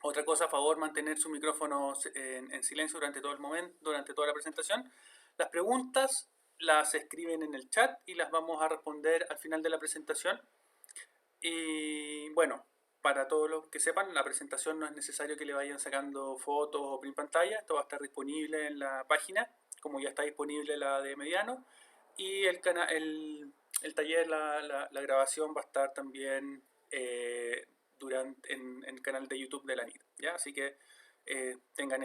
Otra cosa, a favor, mantener su micrófono en silencio durante todo el momento, durante toda la presentación. Las preguntas las escriben en el chat y las vamos a responder al final de la presentación. Y bueno, para todos los que sepan, la presentación no es necesario que le vayan sacando fotos o print pantalla. Esto va a estar disponible en la página, como ya está disponible la de Mediano. Y el taller, la grabación va a estar también en el canal de YouTube de la NIT, ¿ya? Así que tengan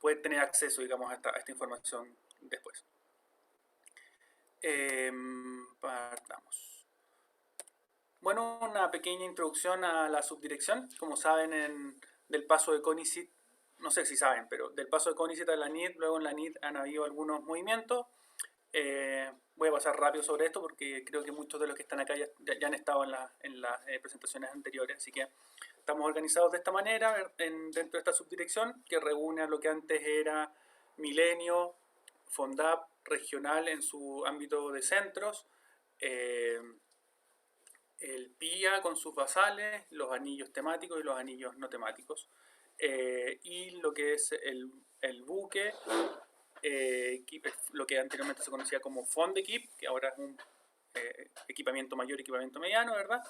pueden tener acceso, digamos, a esta información después. Partamos. Bueno, una pequeña introducción a la subdirección. Como saben, del paso de CONICET, no sé si saben, pero del paso de CONICET a la NIT, luego en la NIT han habido algunos movimientos. Voy a pasar rápido sobre esto porque creo que muchos de los que están acá ya han estado en las presentaciones anteriores, así que estamos organizados de esta manera dentro de esta subdirección que reúne a lo que antes era Milenio, FONDAP regional en su ámbito de centros, el PIA con sus basales, los anillos temáticos y los anillos no temáticos, y lo que es el buque, lo que anteriormente se conocía como FONDEQUIP, que ahora es un equipamiento mayor, equipamiento mediano, ¿verdad?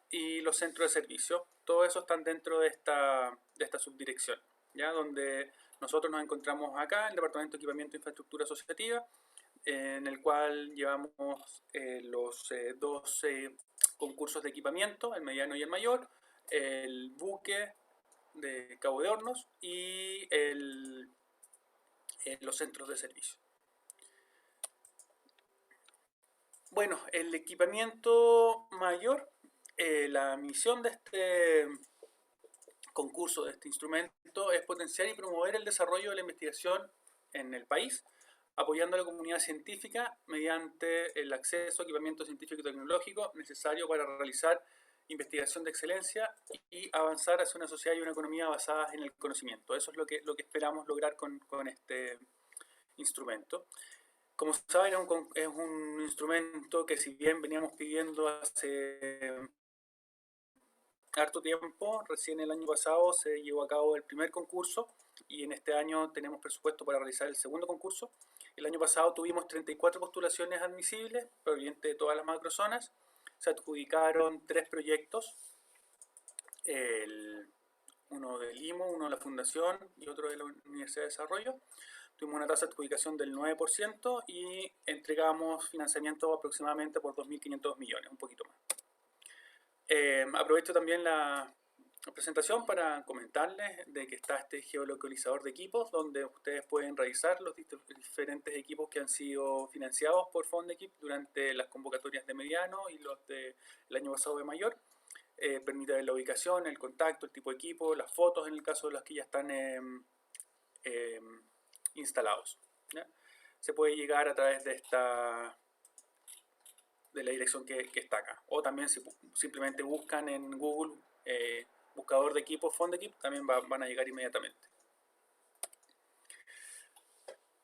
Y los centros de servicio. Todo eso están dentro de esta subdirección, ¿ya? Donde nosotros nos encontramos acá, en el Departamento de Equipamiento e Infraestructura Asociativa, en el cual llevamos los dos concursos de equipamiento, el mediano y el mayor, el buque de Cabo de Hornos y los centros de servicio. Bueno, el equipamiento mayor, la misión de este concurso, de este instrumento, es potenciar y promover el desarrollo de la investigación en el país, apoyando a la comunidad científica mediante el acceso a equipamiento científico y tecnológico necesario para realizar investigación de excelencia y avanzar hacia una sociedad y una economía basadas en el conocimiento. Eso es lo que esperamos lograr con este instrumento. Como saben, es un instrumento que, si bien veníamos pidiendo hace harto tiempo, recién el año pasado se llevó a cabo el primer concurso y en este año tenemos presupuesto para realizar el segundo concurso. El año pasado tuvimos 34 postulaciones admisibles provenientes de todas las macrozonas. Se adjudicaron 3 proyectos, uno del IMO, uno de la Fundación y otro de la Universidad de Desarrollo. Tuvimos una tasa de adjudicación del 9% y entregamos financiamiento aproximadamente por 2.500 millones, un poquito más. Aprovecho también la presentación para comentarles de que está este geolocalizador de equipos, donde ustedes pueden revisar los diferentes equipos que han sido financiados por FONDEQUIP durante las convocatorias de mediano y los del año pasado de mayor. Permite ver la ubicación, el contacto, el tipo de equipo, las fotos en el caso de las que ya están instalados, ¿ya? Se puede llegar a través de la dirección que está acá, o también si simplemente buscan en Google buscador de equipos FONDEQUIP, también van a llegar inmediatamente.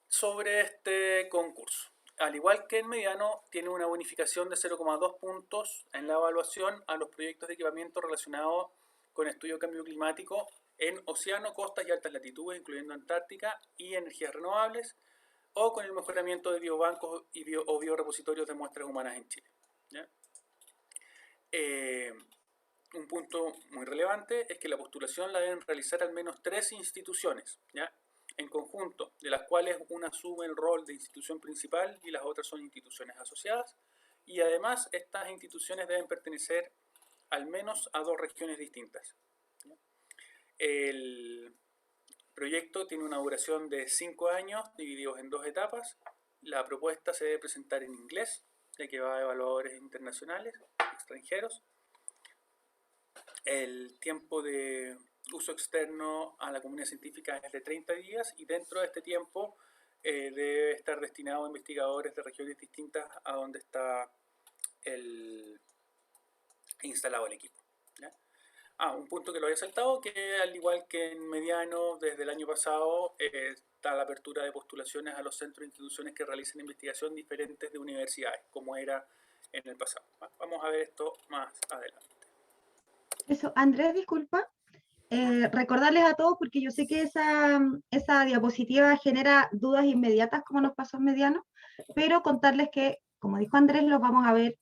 Sobre este concurso, al igual que en mediano, tiene una bonificación de 0,2 puntos en la evaluación a los proyectos de equipamiento relacionados con estudio de cambio climático en océano, costas y altas latitudes, incluyendo Antártica, y energías renovables, o con el mejoramiento de biobancos o biorepositorios de muestras humanas en Chile, ¿ya? Un punto muy relevante es que la postulación la deben realizar al menos 3 instituciones, ¿ya?, en conjunto, de las cuales una asume el rol de institución principal y las otras son instituciones asociadas, y además estas instituciones deben pertenecer al menos a 2 regiones distintas, ¿ya? El proyecto tiene una duración de 5 años divididos en 2 etapas. La propuesta se debe presentar en inglés, ya que va a evaluadores internacionales, extranjeros. El tiempo de uso externo a la comunidad científica es de 30 días y dentro de este tiempo debe estar destinado a investigadores de regiones distintas a donde está instalado el equipo, ¿ya? Un punto que lo había saltado, que al igual que en mediano, desde el año pasado está la apertura de postulaciones a los centros e instituciones que realicen investigación diferentes de universidades, como era en el pasado. Vamos a ver esto más adelante. Eso, Andrés, disculpa. Recordarles a todos, porque yo sé que esa diapositiva genera dudas inmediatas, como nos pasó en Mediano, pero contarles que, como dijo Andrés, los vamos a ver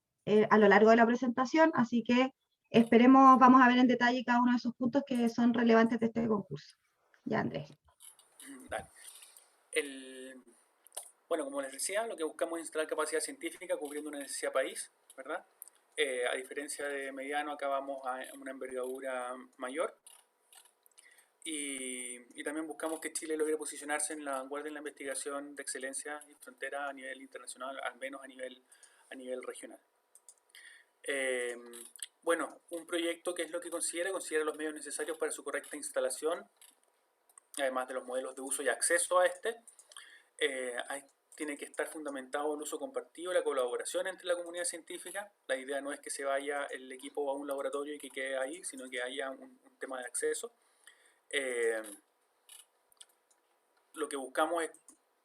a lo largo de la presentación, así que esperemos, vamos a ver en detalle cada uno de esos puntos que son relevantes de este concurso. Ya, Andrés. Dale. El, bueno, como les decía, lo que buscamos es instalar capacidad científica cubriendo una necesidad país, ¿verdad? A diferencia de Mediano, acá vamos a una envergadura mayor. Y también buscamos que Chile logre posicionarse en la vanguardia en la investigación de excelencia y frontera a nivel internacional, al menos a nivel regional. Eh, bueno, un proyecto que es lo que considera los medios necesarios para su correcta instalación, además de los modelos de uso y acceso a este. Tiene que estar fundamentado el uso compartido, la colaboración entre la comunidad científica. La idea no es que se vaya el equipo a un laboratorio y que quede ahí, sino que haya un tema de acceso. Lo que buscamos es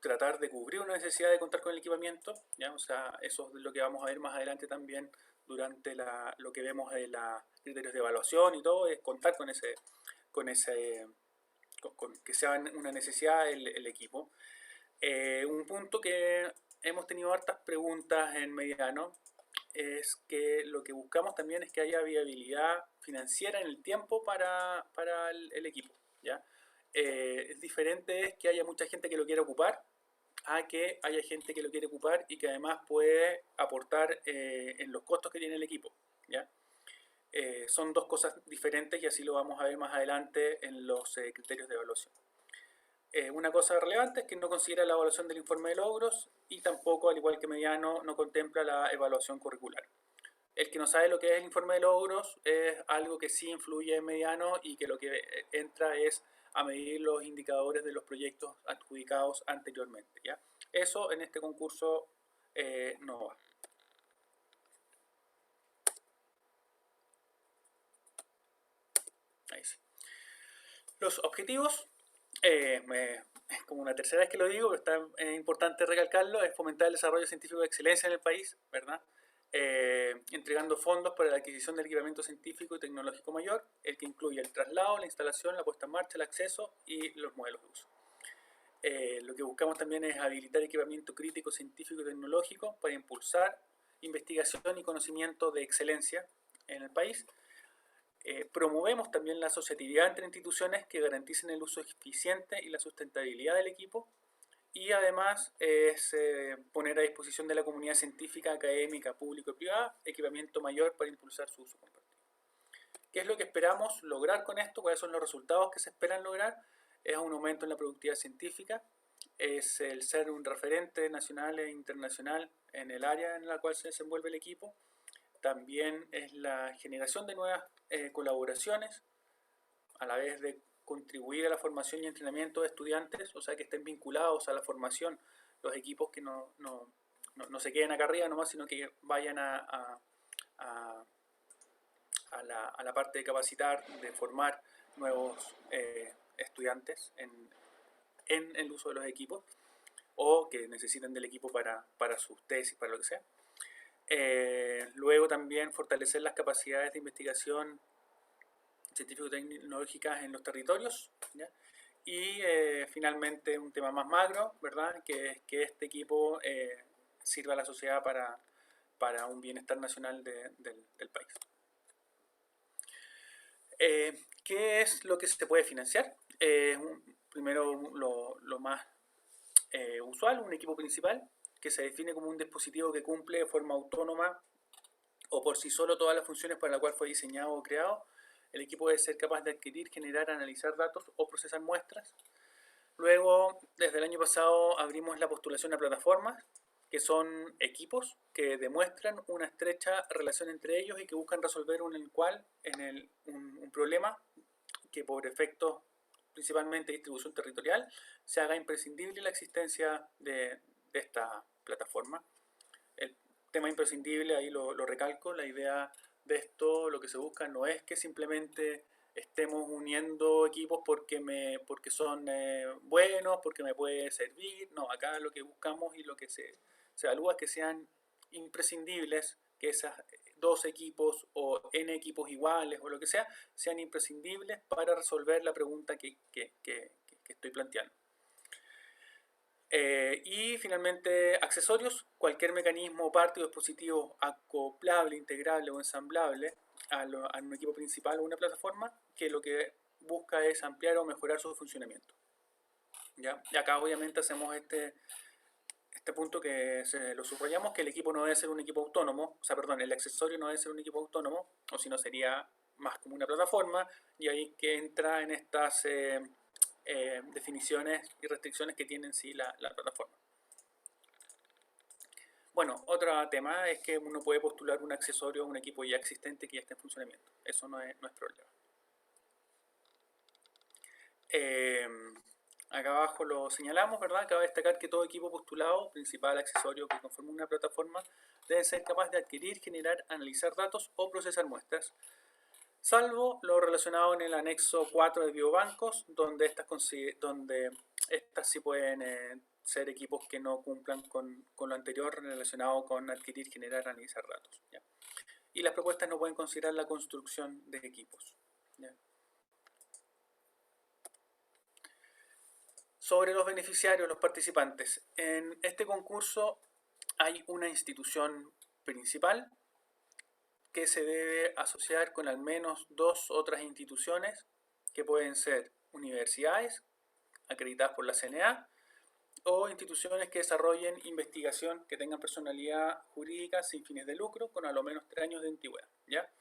tratar de cubrir una necesidad de contar con el equipamiento, ¿ya? O sea, eso es lo que vamos a ver más adelante también durante lo que vemos de los criterios de evaluación y todo, es contar con que sea una necesidad el equipo. Un punto que hemos tenido hartas preguntas en Mediano es que lo que buscamos también es que haya viabilidad financiera en el tiempo para el equipo, ¿ya? Es diferente es que haya mucha gente que lo quiera ocupar a que haya gente que lo quiere ocupar y que además puede aportar en los costos que tiene el equipo, ¿ya? Son dos cosas diferentes y así lo vamos a ver más adelante en los criterios de evaluación. Una cosa relevante es que no considera la evaluación del informe de logros y tampoco, al igual que Mediano, no contempla la evaluación curricular. El que no sabe lo que es el informe de logros es algo que sí influye en Mediano y que lo que entra es a medir los indicadores de los proyectos adjudicados anteriormente, ¿ya? Eso en este concurso no va. Ahí sí. Los objetivos, es como una tercera vez que lo digo, pero está importante recalcarlo, es fomentar el desarrollo científico de excelencia en el país, ¿verdad? Entregando fondos para la adquisición del equipamiento científico y tecnológico mayor, el que incluye el traslado, la instalación, la puesta en marcha, el acceso y los modelos de uso. Lo que buscamos también es habilitar equipamiento crítico científico y tecnológico para impulsar investigación y conocimiento de excelencia en el país. Promovemos también la asociatividad entre instituciones que garanticen el uso eficiente y la sustentabilidad del equipo. Y además es poner a disposición de la comunidad científica, académica, pública y privada equipamiento mayor para impulsar su uso compartido. ¿Qué es lo que esperamos lograr con esto? ¿Cuáles son los resultados que se esperan lograr? Es un aumento en la productividad científica, es el ser un referente nacional e internacional en el área en la cual se desenvuelve el equipo. También es la generación de nuevas colaboraciones, a la vez de contribuir a la formación y entrenamiento de estudiantes, o sea, que estén vinculados a la formación, los equipos que no se queden acá arriba nomás, sino que vayan a la parte de capacitar, de formar nuevos estudiantes en el uso de los equipos o que necesiten del equipo para sus tesis, para lo que sea. Luego también fortalecer las capacidades de investigación científico-tecnológicas en los territorios, ¿ya? Y finalmente un tema más macro, ¿verdad? Que es que este equipo sirva a la sociedad para un bienestar nacional del país. ¿Qué es lo que se puede financiar? Primero, lo más usual, un equipo principal, que se define como un dispositivo que cumple de forma autónoma o por sí solo todas las funciones para las cuales fue diseñado o creado. El equipo debe ser capaz de adquirir, generar, analizar datos o procesar muestras. Luego, desde el año pasado, abrimos la postulación a plataformas, que son equipos que demuestran una estrecha relación entre ellos y que buscan resolver un problema que por efectos principalmente de distribución territorial se haga imprescindible la existencia de esta plataforma. El tema imprescindible, ahí lo recalco, la idea de esto, lo que se busca no es que simplemente estemos uniendo equipos porque son buenos, porque me puede servir. No, acá lo que buscamos y lo que se evalúa es que sean imprescindibles, que esas 2 equipos o n equipos iguales o lo que sea, sean imprescindibles para resolver la pregunta que estoy planteando. Y finalmente, accesorios, cualquier mecanismo, parte o dispositivo acoplable, integrable o ensamblable a un equipo principal o una plataforma que lo que busca es ampliar o mejorar su funcionamiento. ¿Ya? Y acá obviamente hacemos este punto que lo subrayamos, que el equipo no debe ser un equipo autónomo, o sea, perdón, el accesorio no debe ser un equipo autónomo, o si no sería más como una plataforma, y ahí que entra en estas definiciones y restricciones que tiene en sí la plataforma. Bueno, otro tema es que uno puede postular un accesorio a un equipo ya existente que ya esté en funcionamiento. Eso no es problema. Acá abajo lo señalamos, ¿verdad? Cabe destacar que todo equipo postulado, principal, accesorio que conforme una plataforma, debe ser capaz de adquirir, generar, analizar datos o procesar muestras, salvo lo relacionado en el anexo 4 de biobancos, donde estas sí pueden ser equipos que no cumplan con lo anterior relacionado con adquirir, generar, analizar datos, ¿ya? Y las propuestas no pueden considerar la construcción de equipos, ¿ya? Sobre los beneficiarios, los participantes. En este concurso hay una institución principal que se debe asociar con al menos 2 otras instituciones que pueden ser universidades acreditadas por la CNA o instituciones que desarrollen investigación que tengan personalidad jurídica sin fines de lucro con al menos 3 años de antigüedad, ¿ya?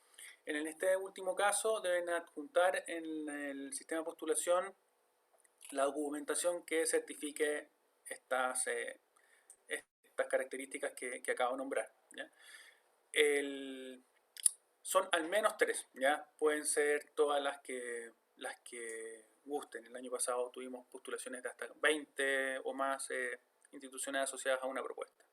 En este último caso deben adjuntar en el sistema de postulación la documentación que certifique estas características que acabo de nombrar, ¿ya? Son al menos 3, ¿ya? Pueden ser todas las que gusten. El año pasado tuvimos postulaciones de hasta 20 o más instituciones asociadas a una propuesta.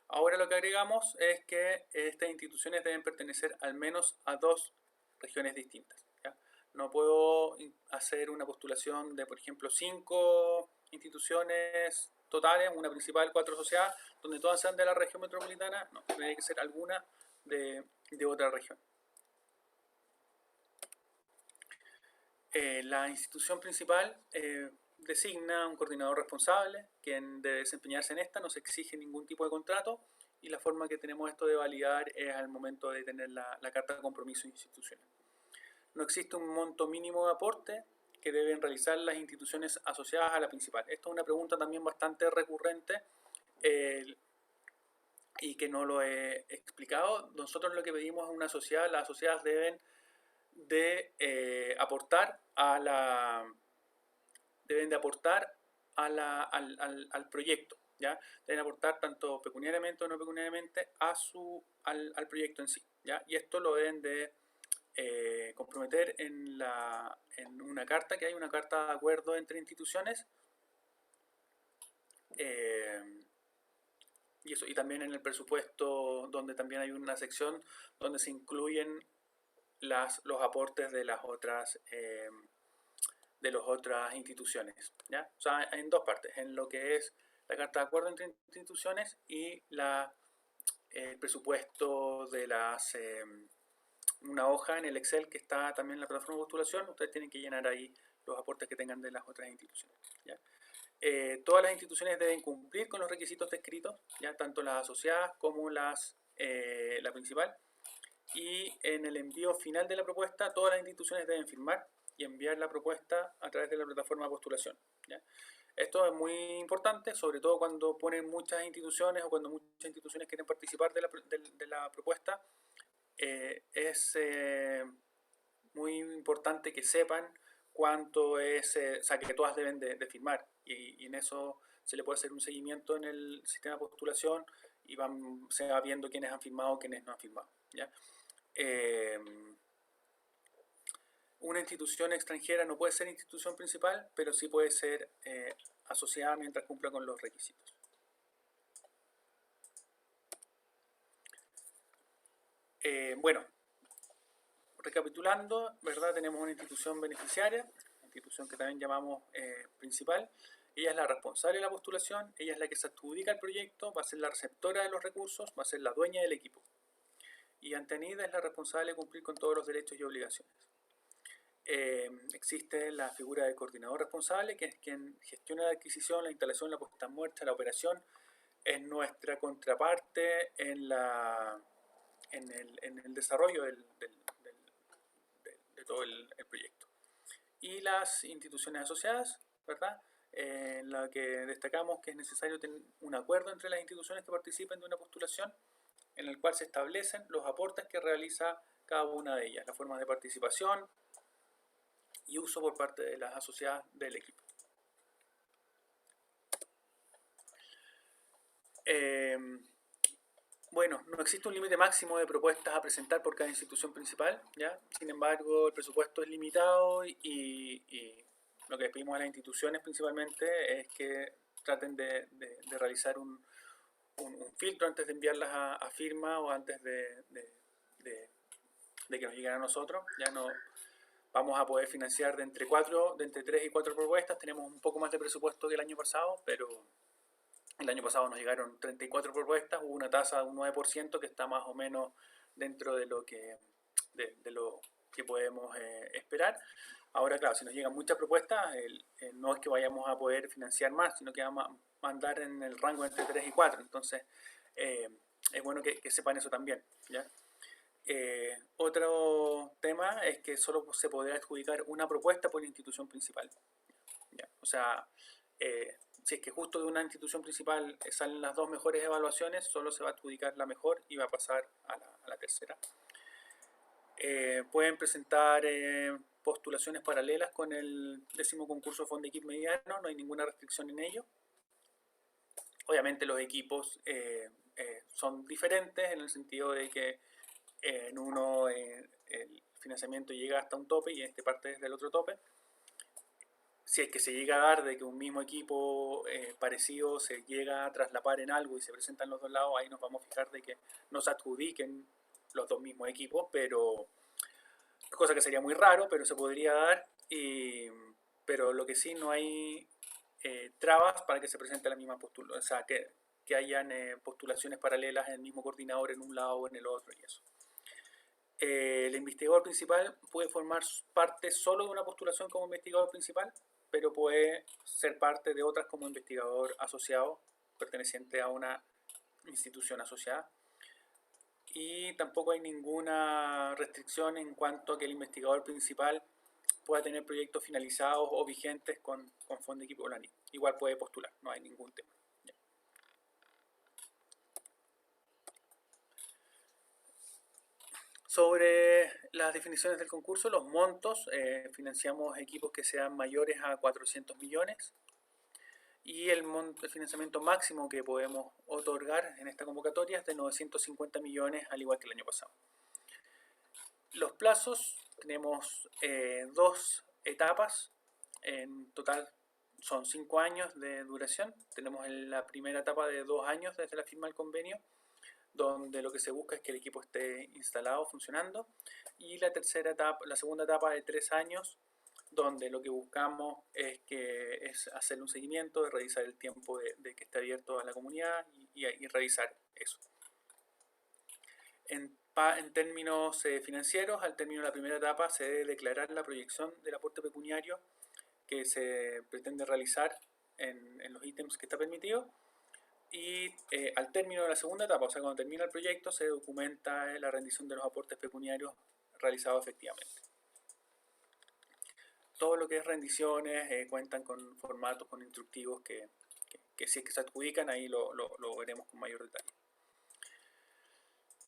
Ahora lo que agregamos es que estas instituciones deben pertenecer al menos a 2 regiones distintas, ¿ya? No puedo hacer una postulación de, por ejemplo, 5 instituciones totales, una principal, 4 asociadas, donde todas sean de la región metropolitana. No, tiene que ser alguna de otra región. La institución principal designa un coordinador responsable, quien debe desempeñarse en esta, no se exige ningún tipo de contrato, y la forma que tenemos esto de validar es al momento de tener la carta de compromiso institucional. No existe un monto mínimo de aporte que deben realizar las instituciones asociadas a la principal. Esto es una pregunta también bastante recurrente y que no lo he explicado. Nosotros lo que pedimos es una sociedad, las sociedades deben de aportar al proyecto, ¿ya? Deben aportar tanto pecuniariamente o no pecuniariamente al proyecto en sí, ¿ya? Y esto lo deben de comprometer en una carta, que hay una carta de acuerdo entre instituciones, y también en el presupuesto, donde también hay una sección donde se incluyen los aportes de las otras instituciones, ¿ya? O sea, en 2 partes, en lo que es la carta de acuerdo entre instituciones y el presupuesto de una hoja en el Excel que está también en la plataforma de postulación. Ustedes tienen que llenar ahí los aportes que tengan de las otras instituciones, ¿ya? Todas las instituciones deben cumplir con los requisitos descritos, ¿ya? Tanto las asociadas como la principal. Y en el envío final de la propuesta, todas las instituciones deben firmar y enviar la propuesta a través de la plataforma de postulación, ¿ya? Esto es muy importante, sobre todo cuando ponen muchas instituciones o cuando muchas instituciones quieren participar de la propuesta. Es muy importante que sepan cuánto es, o sea, que todas deben de firmar, y en eso se le puede hacer un seguimiento en el sistema de postulación y se va viendo quiénes han firmado, quiénes no han firmado, ¿ya? Una institución extranjera no puede ser institución principal, pero sí puede ser asociada mientras cumpla con los requisitos. Bueno, recapitulando, ¿verdad? Tenemos una institución beneficiaria, una institución que también llamamos principal. Ella es la responsable de la postulación, ella es la que se adjudica el proyecto, va a ser la receptora de los recursos, va a ser la dueña del equipo. y Antenid es la responsable de cumplir con todos los derechos y obligaciones. Existe la figura de coordinador responsable, que es quien gestiona la adquisición, la instalación, la puesta en marcha, la operación. Es nuestra contraparte en el desarrollo de todo el proyecto. Y las instituciones asociadas, ¿verdad? En la que destacamos que es necesario tener un acuerdo entre las instituciones que participen de una postulación, en el cual se establecen los aportes que realiza cada una de ellas, las formas de participación y uso por parte de las asociadas del equipo. Bueno, no existe un límite máximo de propuestas a presentar por cada institución principal, ¿ya? Sin embargo, el presupuesto es limitado y lo que les pedimos a las instituciones principalmente es que traten de realizar un filtro antes de enviarlas a firma o antes de que nos lleguen a nosotros. Ya no vamos a poder financiar de entre 3 y 4 propuestas. Tenemos un poco más de presupuesto que el año pasado, pero el año pasado nos llegaron 34 propuestas, hubo una tasa de un 9% que está más o menos dentro de lo que podemos esperar. Ahora, claro, si nos llegan muchas propuestas, no es que vayamos a poder financiar más, sino que vamos a andar en el rango entre 3 y 4. Entonces, es bueno que sepan eso también, ¿ya? Otro tema es que solo se podrá adjudicar una propuesta por institución principal, ¿ya? O sea, si es que justo de una institución principal salen las dos mejores evaluaciones, solo se va a adjudicar la mejor y va a pasar a la tercera. Pueden presentar postulaciones paralelas con el 10º concurso Fondequip mediano, no hay ninguna restricción en ello. Obviamente los equipos son diferentes en el sentido de que en uno el financiamiento llega hasta un tope y en este parte desde el otro tope. Si es que se llega a dar de que un mismo equipo parecido se llega a traslapar en algo y se presentan los dos lados, ahí nos vamos a fijar de que no se adjudiquen los dos mismos equipos, pero cosa que sería muy raro, pero se podría dar. Pero lo que sí, no hay trabas para que se presente la misma postulación, o sea, que hayan postulaciones paralelas en el mismo coordinador en un lado o en el otro y eso. El investigador principal puede formar parte solo de una postulación como investigador principal, pero puede ser parte de otras como investigador asociado, perteneciente a una institución asociada. Y tampoco hay ninguna restricción en cuanto a que el investigador principal pueda tener proyectos finalizados o vigentes con Fondequip o la NIC. Igual puede postular, no hay ningún tema. Sobre las definiciones del concurso, los montos, financiamos equipos que sean mayores a 400 millones y el monto de financiamiento máximo que podemos otorgar en esta convocatoria es de 950 millones, al igual que el año pasado. Los plazos, tenemos 2 etapas, en total son 5 años de duración. Tenemos la primera etapa de 2 años desde la firma del convenio, donde lo que se busca es que el equipo esté instalado, funcionando, y la segunda etapa de 3 años, donde lo que buscamos es hacer un seguimiento, de revisar el tiempo de que esté abierto a la comunidad y revisar eso. En términos financieros, al término de la primera etapa se debe declarar la proyección del aporte pecuniario que se pretende realizar en los ítems que está permitido. Y al término de la segunda etapa, o sea, cuando termina el proyecto, se documenta la rendición de los aportes pecuniarios realizados efectivamente. Todo lo que es rendiciones cuentan con formatos, con instructivos que si es que se adjudican, ahí lo veremos con mayor detalle.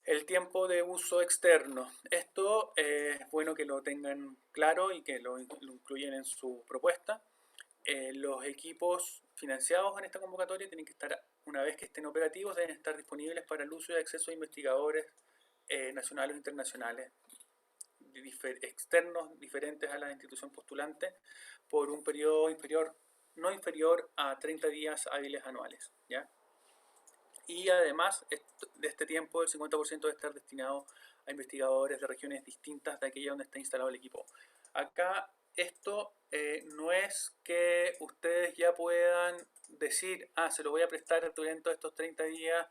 El tiempo de uso externo. Esto es bueno que lo tengan claro y que lo incluyen en su propuesta. Los equipos financiados en esta convocatoria tienen que estar, una vez que estén operativos, deben estar disponibles para el uso y acceso a investigadores nacionales o internacionales externos diferentes a la institución postulante por un periodo no inferior a 30 días hábiles anuales, ¿ya? Y además de este tiempo el 50% debe estar destinado a investigadores de regiones distintas de aquella donde está instalado el equipo. Acá esto no es que ustedes ya puedan decir, se lo voy a prestar durante estos 30 días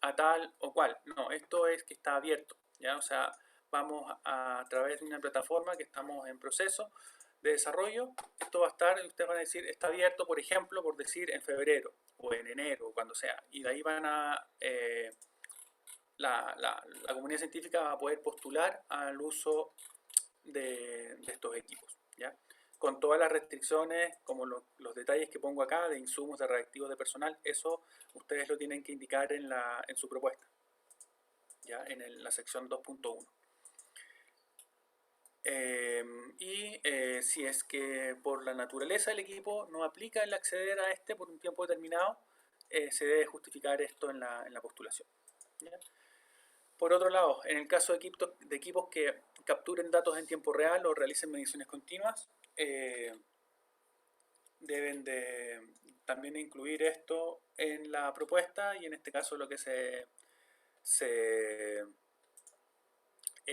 a tal o cual. No, esto es que está abierto. ¿ya? O sea, vamos a través de una plataforma que estamos en proceso de desarrollo. Esto va a estar, ustedes van a decir, está abierto, por ejemplo, por decir en febrero o en enero, o cuando sea. Y de ahí van a, la comunidad científica va a poder postular al uso de estos equipos, ¿ya? Con todas las restricciones, como los detalles que pongo acá, de insumos, de reactivos, de personal, eso ustedes lo tienen que indicar en su propuesta, ¿ya? En la sección 2.1. Si es que por la naturaleza del equipo no aplica el acceder a este por un tiempo determinado, se debe justificar esto en la postulación, ¿ya? Por otro lado, en el caso de equipos que capturen datos en tiempo real o realicen mediciones continuas, deben de también incluir esto en la propuesta, y en este caso lo que se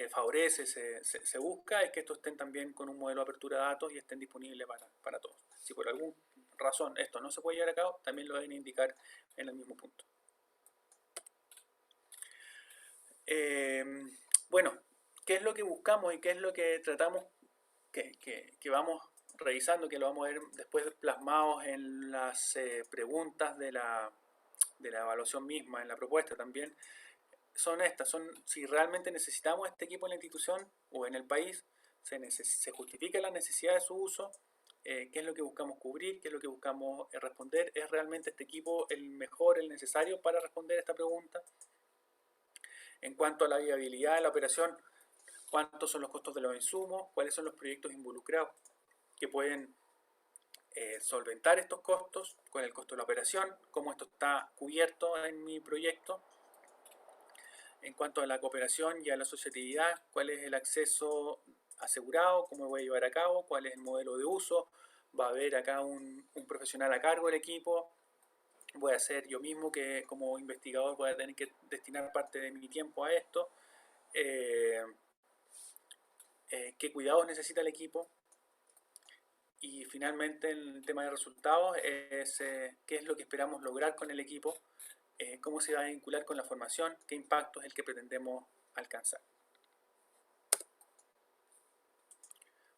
favorece, se busca es que estos estén también con un modelo de apertura de datos y estén disponibles para todos. Si por alguna razón esto no se puede llevar a cabo, también lo deben indicar en el mismo punto. Bueno, ¿qué es lo que buscamos y qué es lo que tratamos, que vamos revisando, que lo vamos a ver después plasmados en las preguntas de la evaluación misma, en la propuesta también? Son estas, son si realmente necesitamos este equipo en la institución o en el país, se justifica la necesidad de su uso, qué es lo que buscamos cubrir, qué es lo que buscamos responder, ¿es realmente este equipo el mejor, el necesario para responder a esta pregunta? En cuanto a la viabilidad de la operación, cuántos son los costos de los insumos, cuáles son los proyectos involucrados que pueden solventar estos costos, cuál es el costo de la operación, cómo esto está cubierto en mi proyecto. En cuanto a la cooperación y a la asociatividad, cuál es el acceso asegurado, cómo lo voy a llevar a cabo, cuál es el modelo de uso, va a haber acá un profesional a cargo del equipo, voy a ser yo mismo que como investigador voy a tener que destinar parte de mi tiempo a esto, qué cuidados necesita el equipo, y finalmente el tema de resultados es qué es lo que esperamos lograr con el equipo, cómo se va a vincular con la formación, qué impacto es el que pretendemos alcanzar.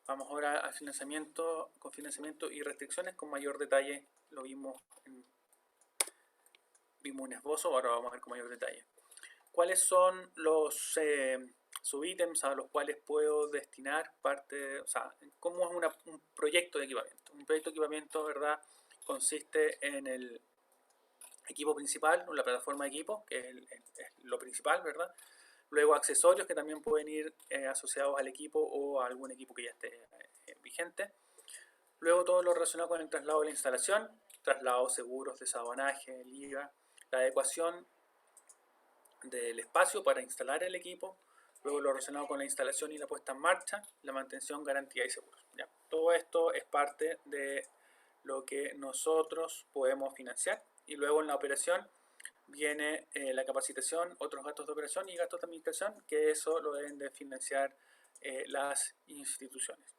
Vamos ahora al financiamiento, con financiamiento y restricciones con mayor detalle. Lo vimos un esbozo, ahora vamos a ver con mayor detalle. ¿Cuáles son los subítems a los cuales puedo destinar parte? O sea, ¿cómo es un proyecto de equipamiento? Un proyecto de equipamiento, ¿verdad?, consiste en el equipo principal, o la plataforma de equipo, que es lo principal, ¿verdad? Luego accesorios que también pueden ir asociados al equipo o a algún equipo que ya esté vigente. Luego todo lo relacionado con el traslado de la instalación, traslados, seguros, desabonaje, el IVA, la adecuación del espacio para instalar el equipo, luego lo relacionado con la instalación y la puesta en marcha, la mantención, garantía y seguros. ¿Ya? Todo esto es parte de lo que nosotros podemos financiar, y luego en la operación viene la capacitación, otros gastos de operación y gastos de administración, que eso lo deben de financiar las instituciones.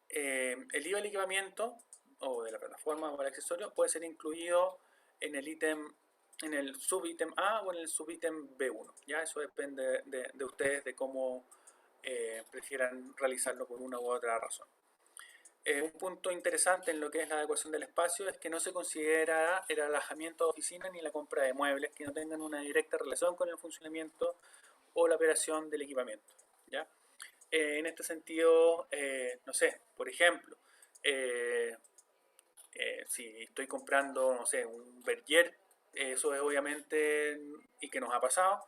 El IVA del equipamiento o de la plataforma o el accesorio puede ser incluido en el ítem, en el subítem A o en el subítem B1. ¿Ya? Eso depende de ustedes, de cómo prefieran realizarlo por una u otra razón. Un punto interesante en lo que es la adecuación del espacio es que no se considera el alojamiento de oficina ni la compra de muebles que no tengan una directa relación con el funcionamiento o la operación del equipamiento, ¿ya? En este sentido, no sé, por ejemplo, si estoy comprando, no sé, un Berger, eso es obviamente, y que nos ha pasado,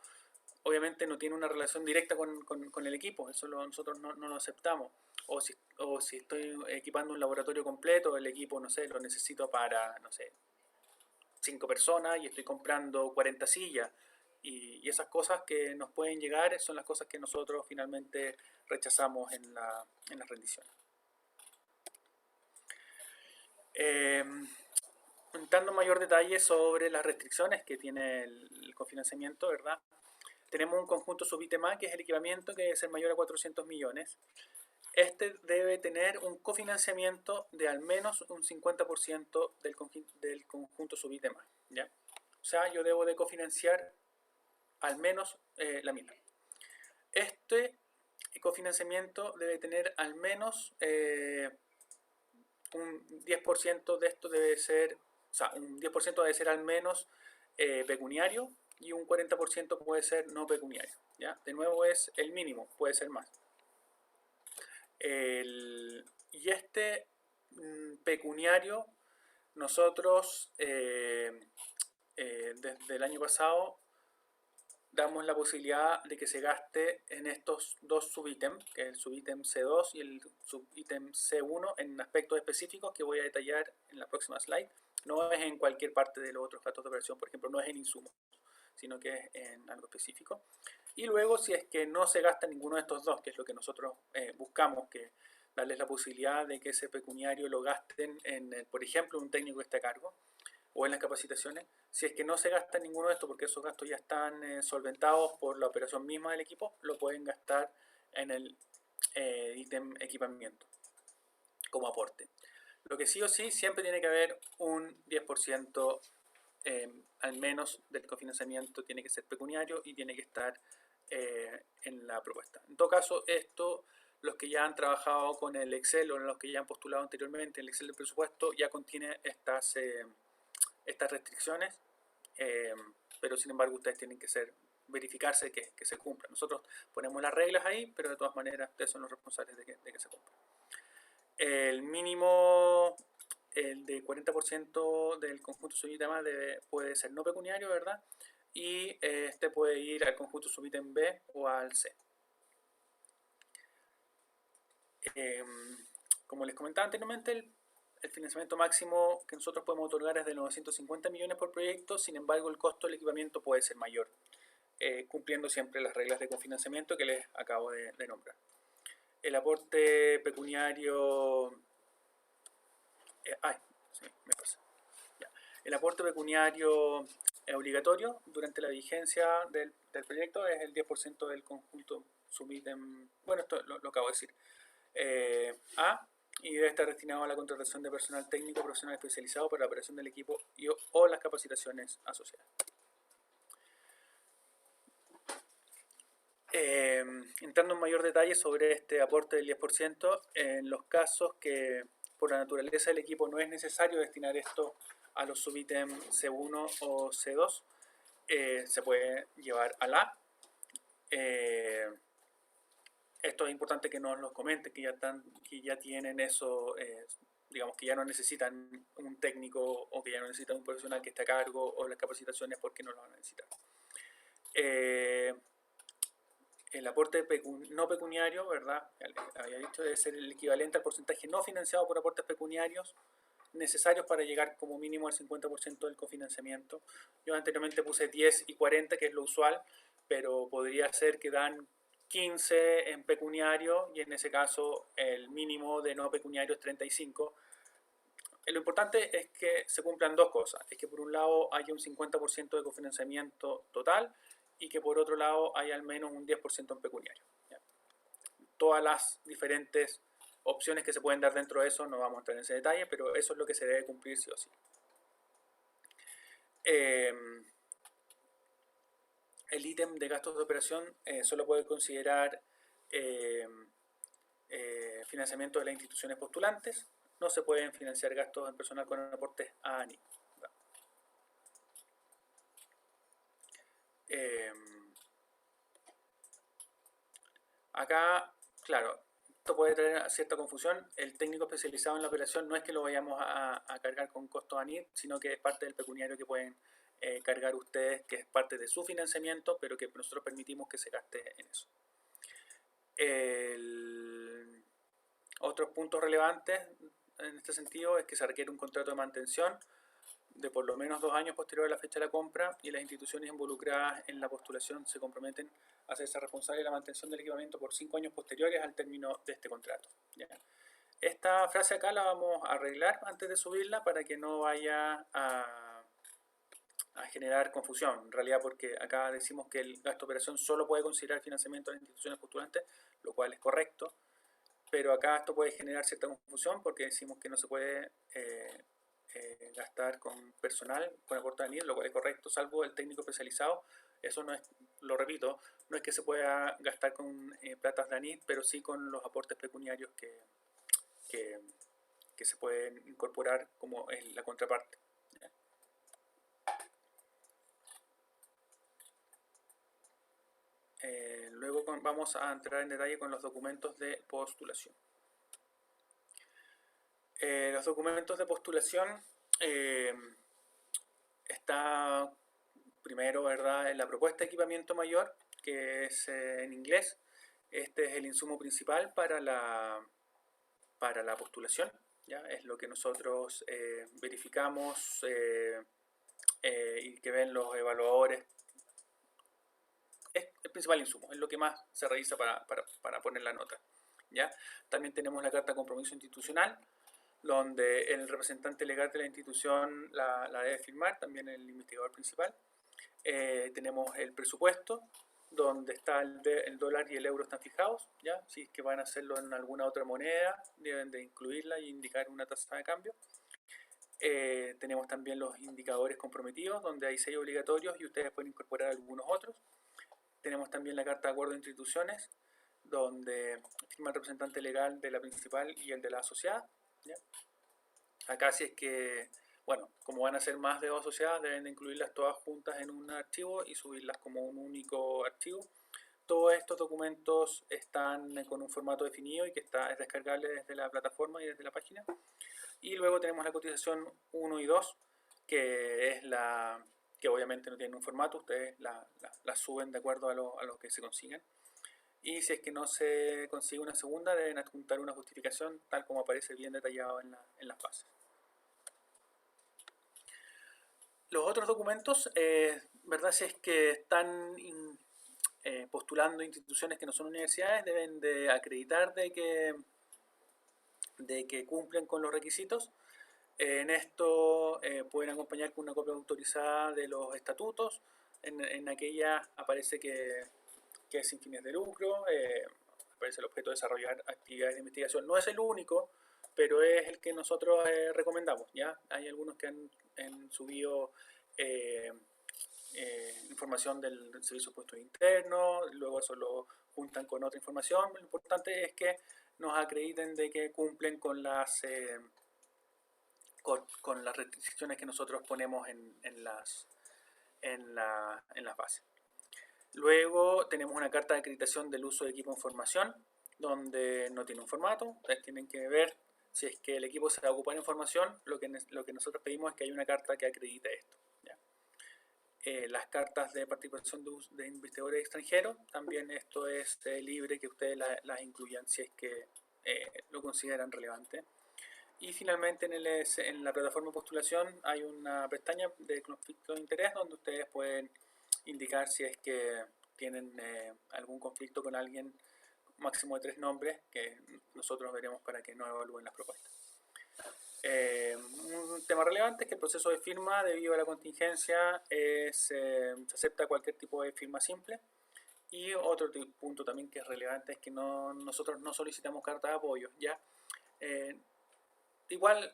obviamente no tiene una relación directa con el equipo, eso nosotros no lo aceptamos. O si estoy equipando un laboratorio completo, el equipo, no sé, lo necesito para, no sé, 5 personas y estoy comprando 40 sillas. Y esas cosas que nos pueden llegar son las cosas que nosotros finalmente rechazamos en las rendiciones. Entrando en mayor detalle sobre las restricciones que tiene el cofinanciamiento, ¿verdad? Tenemos un conjunto subítem A, que es el equipamiento, que debe ser mayor a 400 millones. Este debe tener un cofinanciamiento de al menos un 50% del conjunto subítem A, ¿ya? O sea, yo debo de cofinanciar al menos la misma. Este cofinanciamiento debe tener al menos un 10% de esto debe ser, o sea, un 10% debe ser al menos pecuniario y un 40% puede ser no pecuniario. ¿Ya? De nuevo es el mínimo, puede ser más. Y este pecuniario, nosotros desde el año pasado damos la posibilidad de que se gaste en estos dos subítems, que es el subítem C2 y el subítem C1, en aspectos específicos que voy a detallar en la próxima slide. No es en cualquier parte de los otros gastos de operación, por ejemplo, no es en insumos, sino que es en algo específico. Y luego, si es que no se gasta ninguno de estos dos, que es lo que nosotros buscamos, que darles la posibilidad de que ese pecuniario lo gasten en, por ejemplo, un técnico que esté a cargo, o en las capacitaciones, si es que no se gasta ninguno de estos, porque esos gastos ya están solventados por la operación misma del equipo, lo pueden gastar en el ítem equipamiento como aporte. Lo que sí o sí, siempre tiene que haber un 10% al menos del cofinanciamiento tiene que ser pecuniario y tiene que estar en la propuesta. En todo caso, esto, los que ya han trabajado con el Excel o los que ya han postulado anteriormente, el Excel del presupuesto ya contiene estas restricciones, pero sin embargo ustedes tienen que verificarse que se cumplan. Nosotros ponemos las reglas ahí, pero de todas maneras ustedes son los responsables de que se cumplan. El mínimo, el de 40% del conjunto subítem A puede ser no pecuniario, ¿verdad? Y este puede ir al conjunto subítem B o al C. Como les comentaba anteriormente, el financiamiento máximo que nosotros podemos otorgar es de 950 millones por proyecto, sin embargo el costo del equipamiento puede ser mayor, cumpliendo siempre las reglas de cofinanciamiento que les acabo de nombrar. El aporte pecuniario... El aporte pecuniario obligatorio durante la vigencia del proyecto es el 10% del conjunto subítem... Bueno, esto lo acabo de decir. A, y debe estar destinado a la contratación de personal técnico profesional especializado para la operación del equipo o las capacitaciones asociadas. Entrando en mayor detalle sobre este aporte del 10%, en los casos que por la naturaleza del equipo no es necesario destinar esto a los subítems C1 o C2, se puede llevar al A. Esto es importante que nos lo comenten, que ya tienen eso, digamos que ya no necesitan un técnico o que ya no necesitan un profesional que esté a cargo o las capacitaciones porque no lo van a necesitar. El aporte no pecuniario, ¿verdad? Había dicho, debe ser el equivalente al porcentaje no financiado por aportes pecuniarios necesarios para llegar como mínimo al 50% del cofinanciamiento. Yo anteriormente puse 10 y 40, que es lo usual, pero podría ser que dan 15 en pecuniario y en ese caso el mínimo de no pecuniario es 35. Lo importante es que se cumplan dos cosas, es que por un lado haya un 50% de cofinanciamiento total y que por otro lado haya al menos un 10% en pecuniario. ¿Ya? Todas las diferentes opciones que se pueden dar dentro de eso, no vamos a entrar en ese detalle, pero eso es lo que se debe cumplir sí o sí. El ítem de gastos de operación solo puede considerar financiamiento de las instituciones postulantes, no se pueden financiar gastos en personal con aportes a ANI. Acá, claro, esto puede traer cierta confusión. El técnico especializado en la operación no es que lo vayamos a cargar con costos ANIT, sino que es parte del pecuniario que pueden cargar ustedes, que es parte de su financiamiento, pero que nosotros permitimos que se gaste en eso. Otros puntos relevantes en este sentido es que se requiere un contrato de mantención de por lo menos 2 años posterior a la fecha de la compra y las instituciones involucradas en la postulación se comprometen a hacerse responsables de la mantención del equipamiento por 5 años posteriores al término de este contrato. ¿Ya? Esta frase acá la vamos a arreglar antes de subirla para que no vaya a generar confusión, en realidad porque acá decimos que el gasto de operación solo puede considerar financiamiento de las instituciones postulantes, lo cual es correcto, pero acá esto puede generar cierta confusión porque decimos que no se puede gastar con personal con aporte de ANID, lo cual es correcto, salvo el técnico especializado. Eso no es lo repito, no es que se pueda gastar con platas de ANIT, pero sí con los aportes pecuniarios que, que se pueden incorporar como es la contraparte. Luego vamos a entrar en detalle con los documentos de postulación. Los documentos de postulación está primero, ¿verdad?, en la propuesta de equipamiento mayor, que es en inglés. Este es el insumo principal para la postulación, ¿ya? Es lo que nosotros verificamos y que ven los evaluadores. Es el principal insumo, es lo que más se revisa para poner la nota, ¿ya? También tenemos la carta de compromiso institucional, donde el representante legal de la institución la debe firmar, también el investigador principal. Tenemos el presupuesto, donde está el dólar y el euro están fijados, ¿ya? Si es que van a hacerlo en alguna otra moneda, deben de incluirla y indicar una tasa de cambio. Tenemos también los indicadores comprometidos, donde hay 6 obligatorios y ustedes pueden incorporar algunos otros. Tenemos también la carta de acuerdo de instituciones, donde firma el representante legal de la principal y el de la asociada, ¿ya? Acá si es que, bueno, como van a ser más de 2 asociadas, deben de incluirlas todas juntas en un archivo y subirlas como un único archivo. Todos estos documentos están con un formato definido y que es descargable desde la plataforma y desde la página. Y luego tenemos la cotización 1 y 2, que es que obviamente no tienen un formato, ustedes la suben de acuerdo a lo que se consigan. Y si es que no se consigue una segunda, deben adjuntar una justificación tal como aparece bien detallado en las bases. Los otros documentos, ¿verdad? Si es que están postulando instituciones que no son universidades, deben de acreditar de que cumplen con los requisitos. En esto pueden acompañar con una copia autorizada de los estatutos. En aquella aparece que es sin fines de lucro, aparece el objeto de desarrollar actividades de investigación. No es el único, pero es el que nosotros recomendamos, ¿ya? Hay algunos que han subido información del servicio de puestos internos, luego eso lo juntan con otra información. Lo importante es que nos acrediten de que cumplen con las restricciones que nosotros ponemos en las bases. Luego tenemos una carta de acreditación del uso de equipo de información, donde no tiene un formato. Ustedes tienen que ver si es que el equipo se va a ocupar en información. Lo que nosotros pedimos es que haya una carta que acredite esto, ¿ya? Las cartas de participación de investigadores extranjeros, también esto es libre que ustedes las incluyan si es que lo consideran relevante. Y finalmente en la plataforma de postulación hay una pestaña de conflicto de interés donde ustedes pueden indicar si es que tienen algún conflicto con alguien, máximo de 3 nombres, que nosotros veremos para que no evalúen las propuestas. Un tema relevante es que el proceso de firma, debido a la contingencia, se acepta cualquier tipo de firma simple. Y otro punto también que es relevante es que nosotros no solicitamos carta de apoyo, ¿ya? Igual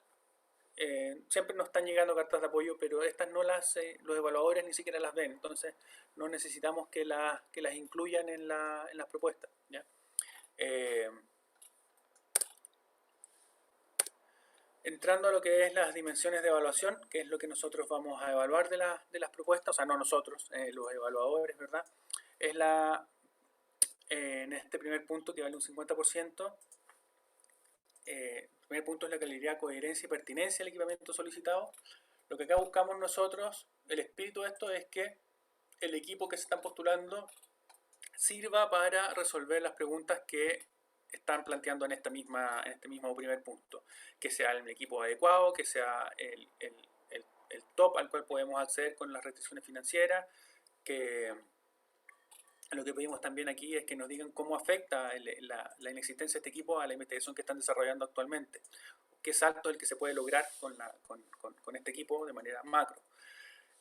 siempre nos están llegando cartas de apoyo, pero estas no los evaluadores ni siquiera las ven, entonces no necesitamos que las incluyan en las propuestas, ¿ya? Entrando a lo que es las dimensiones de evaluación, que es lo que nosotros vamos a evaluar de las propuestas, o sea, no nosotros, los evaluadores, ¿verdad? Es en este primer punto que vale un 50%, el primer punto es la calidad, coherencia y pertinencia del equipamiento solicitado. Lo que acá buscamos nosotros, el espíritu de esto es que el equipo que se están postulando sirva para resolver las preguntas que están planteando en este mismo primer punto. Que sea el equipo adecuado, que sea el top al cual podemos acceder con las restricciones financieras, que lo que pedimos también aquí es que nos digan cómo afecta la inexistencia de este equipo a la investigación que están desarrollando actualmente. Qué salto es el que se puede lograr con este equipo de manera macro.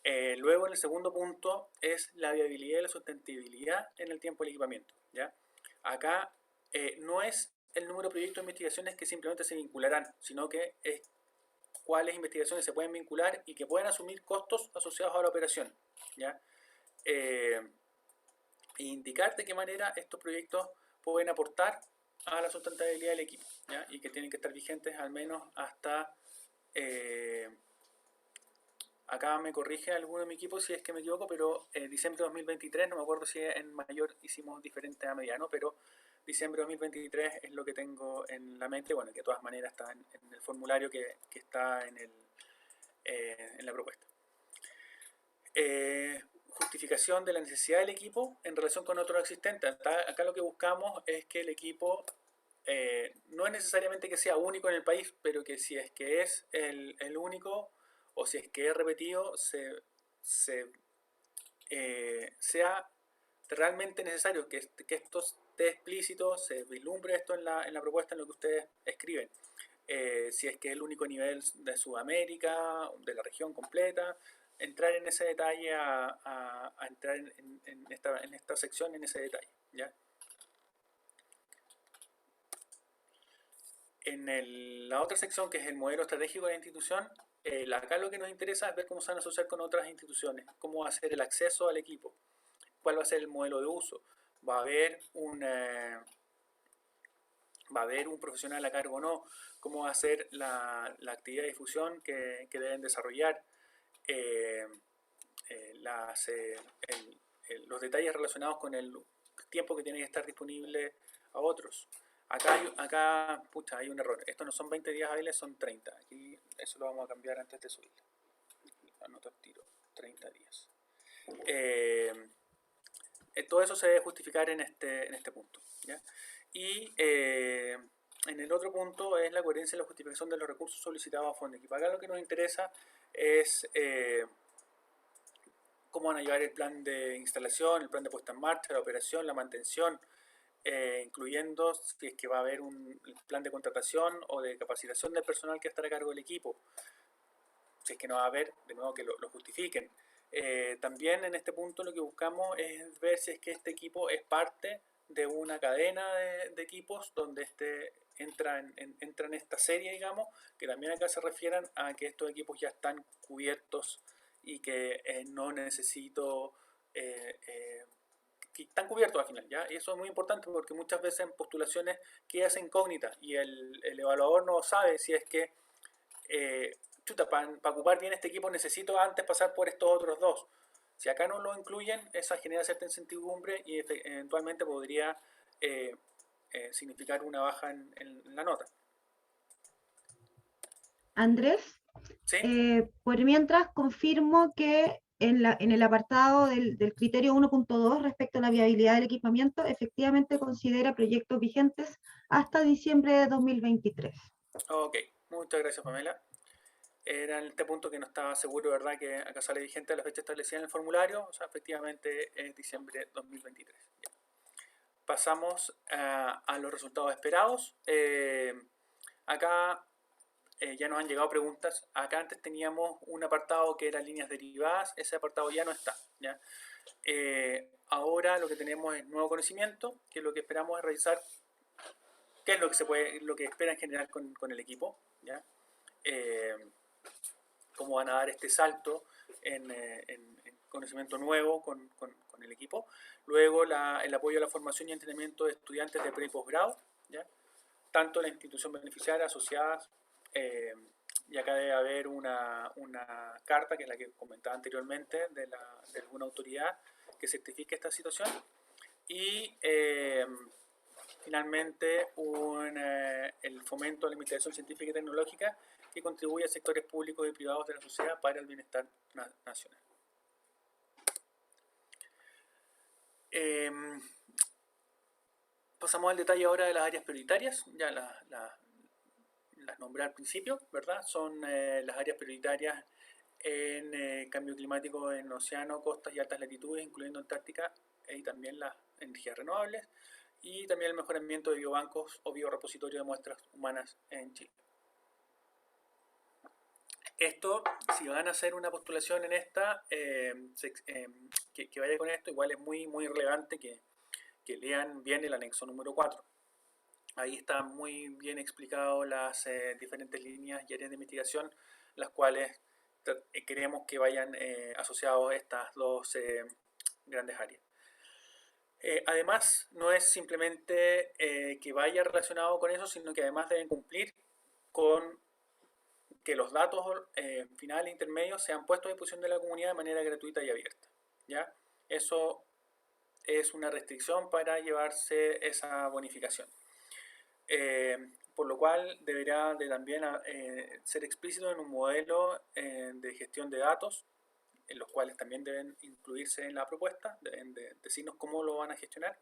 Luego, en el segundo punto, es la viabilidad y la sustentabilidad en el tiempo del equipamiento, ¿ya? Acá no es el número de proyectos de investigaciones que simplemente se vincularán, sino que es cuáles investigaciones se pueden vincular y que pueden asumir costos asociados a la operación, ¿ya? e indicar de qué manera estos proyectos pueden aportar a la sustentabilidad del equipo, ¿ya? Y que tienen que estar vigentes al menos hasta, acá me corrige alguno de mi equipo si es que me equivoco, pero diciembre de 2023, no me acuerdo si en mayor hicimos diferente a mediano, pero diciembre de 2023 es lo que tengo en la mente, bueno, que de todas maneras está en el formulario que está en la propuesta. Justificación de la necesidad del equipo en relación con otros existentes. Acá lo que buscamos es que el equipo no es necesariamente que sea único en el país, pero que si es que es el único o si es que es repetido, sea realmente necesario que esto esté explícito, se vislumbre esto en la propuesta, en lo que ustedes escriben. Si es que es el único nivel de Sudamérica, de la región completa, entrar en ese detalle, a entrar en esta sección, en ese detalle, ¿ya? En la otra sección, que es el modelo estratégico de la institución, acá lo que nos interesa es ver cómo se van a asociar con otras instituciones, cómo va a ser el acceso al equipo, cuál va a ser el modelo de uso. Va a haber un profesional a cargo o no, cómo va a ser la actividad de difusión que deben desarrollar, los detalles relacionados con el tiempo que tiene que estar disponible a otros. Acá pucha, hay un error. Estos no son 20 días hábiles, son 30. Aquí eso lo vamos a cambiar antes de subir. Anoto el tiro. 30 días. Todo eso se debe justificar en este punto, ¿ya? Y en el otro punto es la coherencia y la justificación de los recursos solicitados a Fondequip. Acá lo que nos interesa es cómo van a llevar el plan de instalación, el plan de puesta en marcha, la operación, la mantención, incluyendo si es que va a haber un plan de contratación o de capacitación del personal que estará a cargo del equipo. Si es que no va a haber, de nuevo que lo justifiquen. También en este punto lo que buscamos es ver si es que este equipo es parte de una cadena de equipos donde entra en esta serie, digamos, que también acá se refieran a que estos equipos ya están cubiertos y que no necesito, que están cubiertos al final, ¿ya? Y eso es muy importante porque muchas veces en postulaciones queda esa incógnita y el evaluador no sabe si es que chuta, para ocupar bien este equipo necesito antes pasar por estos otros dos. Si acá no lo incluyen, eso genera cierta incertidumbre y eventualmente podría significar una baja en la nota. Andrés, ¿Sí? por mientras confirmo que en el apartado del criterio 1.2 respecto a la viabilidad del equipamiento, efectivamente considera proyectos vigentes hasta diciembre de 2023. Ok, muchas gracias, Pamela. Era en este punto que no estaba seguro, ¿verdad?, que acá sale vigente la fecha establecida en el formulario. O sea, efectivamente es diciembre de 2023. Ya. Pasamos a los resultados esperados. Acá ya nos han llegado preguntas. Acá antes teníamos un apartado que era líneas derivadas. Ese apartado ya no está, ¿ya? Ahora lo que tenemos es nuevo conocimiento, que lo que esperamos es revisar qué es lo que espera en general con el equipo, ¿ya? Cómo van a dar este salto en conocimiento nuevo con el equipo. Luego el apoyo a la formación y entrenamiento de estudiantes de pre y posgrado, ¿ya? Tanto la institución beneficiaria, asociadas, y acá debe haber una carta, que es la que comentaba anteriormente, de alguna autoridad que certifique esta situación. Y finalmente el fomento de la investigación científica y tecnológica que contribuye a sectores públicos y privados de la sociedad para el bienestar nacional. Pasamos al detalle ahora de las áreas prioritarias. Ya las nombré al principio, ¿verdad? Son las áreas prioritarias en cambio climático en océano, costas y altas latitudes, incluyendo Antártica, y también las energías renovables, y también el mejoramiento de biobancos o biorepositorios de muestras humanas en Chile. Esto, si van a hacer una postulación en esta, que vaya con esto, igual es muy, muy relevante que lean bien el anexo número 4. Ahí está muy bien explicado las diferentes líneas y áreas de investigación, las cuales queremos que vayan asociados a estas dos grandes áreas. Además, no es simplemente que vaya relacionado con eso, sino que además deben cumplir con que los datos finales e intermedios sean puestos a disposición de la comunidad de manera gratuita y abierta. ¿Ya? Eso es una restricción para llevarse esa bonificación. Por lo cual deberá de también ser explícito en un modelo de gestión de datos, en los cuales también deben incluirse en la propuesta, deben de decirnos cómo lo van a gestionar.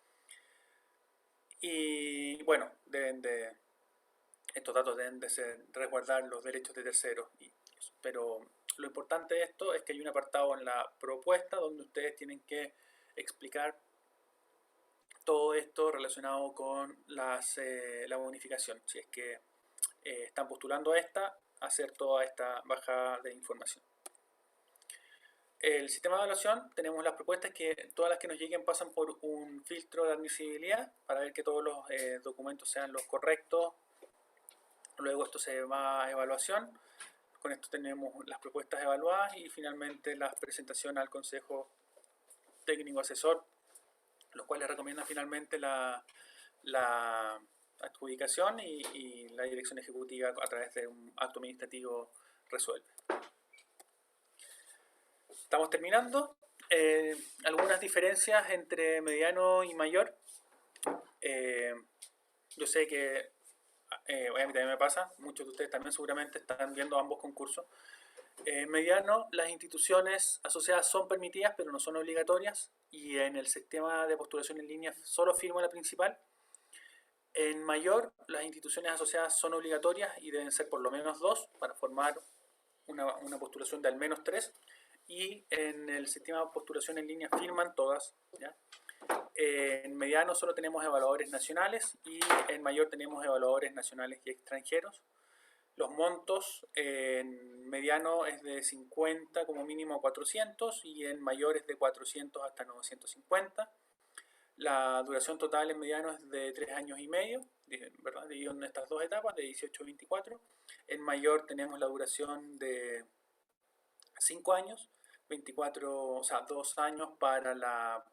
Y bueno, estos datos deben de resguardar los derechos de terceros. Pero lo importante de esto es que hay un apartado en la propuesta donde ustedes tienen que explicar todo esto relacionado con la bonificación. Si es que están postulando a hacer toda esta bajada de información. El sistema de evaluación, tenemos las propuestas que todas las que nos lleguen pasan por un filtro de admisibilidad para ver que todos los documentos sean los correctos. Luego esto se va a evaluación. Con esto tenemos las propuestas evaluadas y finalmente la presentación al Consejo Técnico Asesor, los cuales recomiendan finalmente la adjudicación y la dirección ejecutiva a través de un acto administrativo resuelve. Estamos terminando. Algunas diferencias entre mediano y mayor. Yo sé que a mí también me pasa, muchos de ustedes también seguramente están viendo ambos concursos. Mediano, las instituciones asociadas son permitidas pero no son obligatorias, y en el sistema de postulación en línea solo firma la principal. En mayor, las instituciones asociadas son obligatorias y deben ser por lo menos 2 para formar una postulación de al menos 3. Y en el sistema de postulación en línea firman todas, ¿ya? En mediano solo tenemos evaluadores nacionales y en mayor tenemos evaluadores nacionales y extranjeros. Los montos en mediano es de 50 como mínimo a 400 y en mayor es de 400 hasta 950. La duración total en mediano es de 3 años y medio, ¿verdad? Dividido en estas dos etapas, de 18 a 24. En mayor tenemos la duración de 5 años, 24, o sea, 2 años para la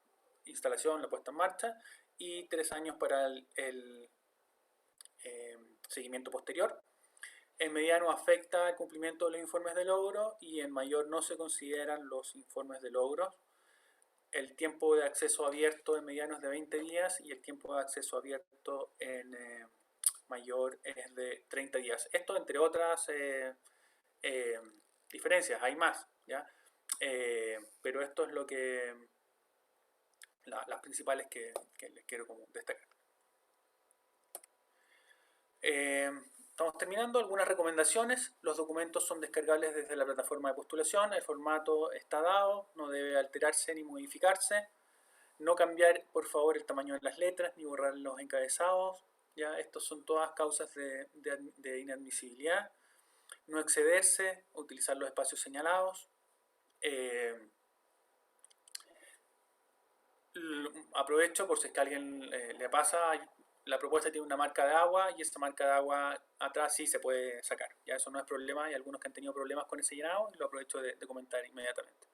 instalación, la puesta en marcha, y 3 años para el seguimiento posterior. En mediano afecta el cumplimiento de los informes de logro y en mayor no se consideran los informes de logro. El tiempo de acceso abierto en mediano es de 20 días y el tiempo de acceso abierto en mayor es de 30 días. Esto entre otras diferencias, hay más, ¿ya? Pero esto es lo que las principales que les quiero como destacar. Estamos terminando. Algunas recomendaciones. Los documentos son descargables desde la plataforma de postulación. El formato está dado, no debe alterarse ni modificarse. No cambiar, por favor, el tamaño de las letras ni borrar los encabezados. ¿Ya? Estos son todas causas de inadmisibilidad. No excederse, utilizar los espacios señalados. Aprovecho por si es que a alguien le pasa, la propuesta tiene una marca de agua y esa marca de agua atrás sí se puede sacar. Ya eso no es problema, hay algunos que han tenido problemas con ese llenado y lo aprovecho de comentar inmediatamente.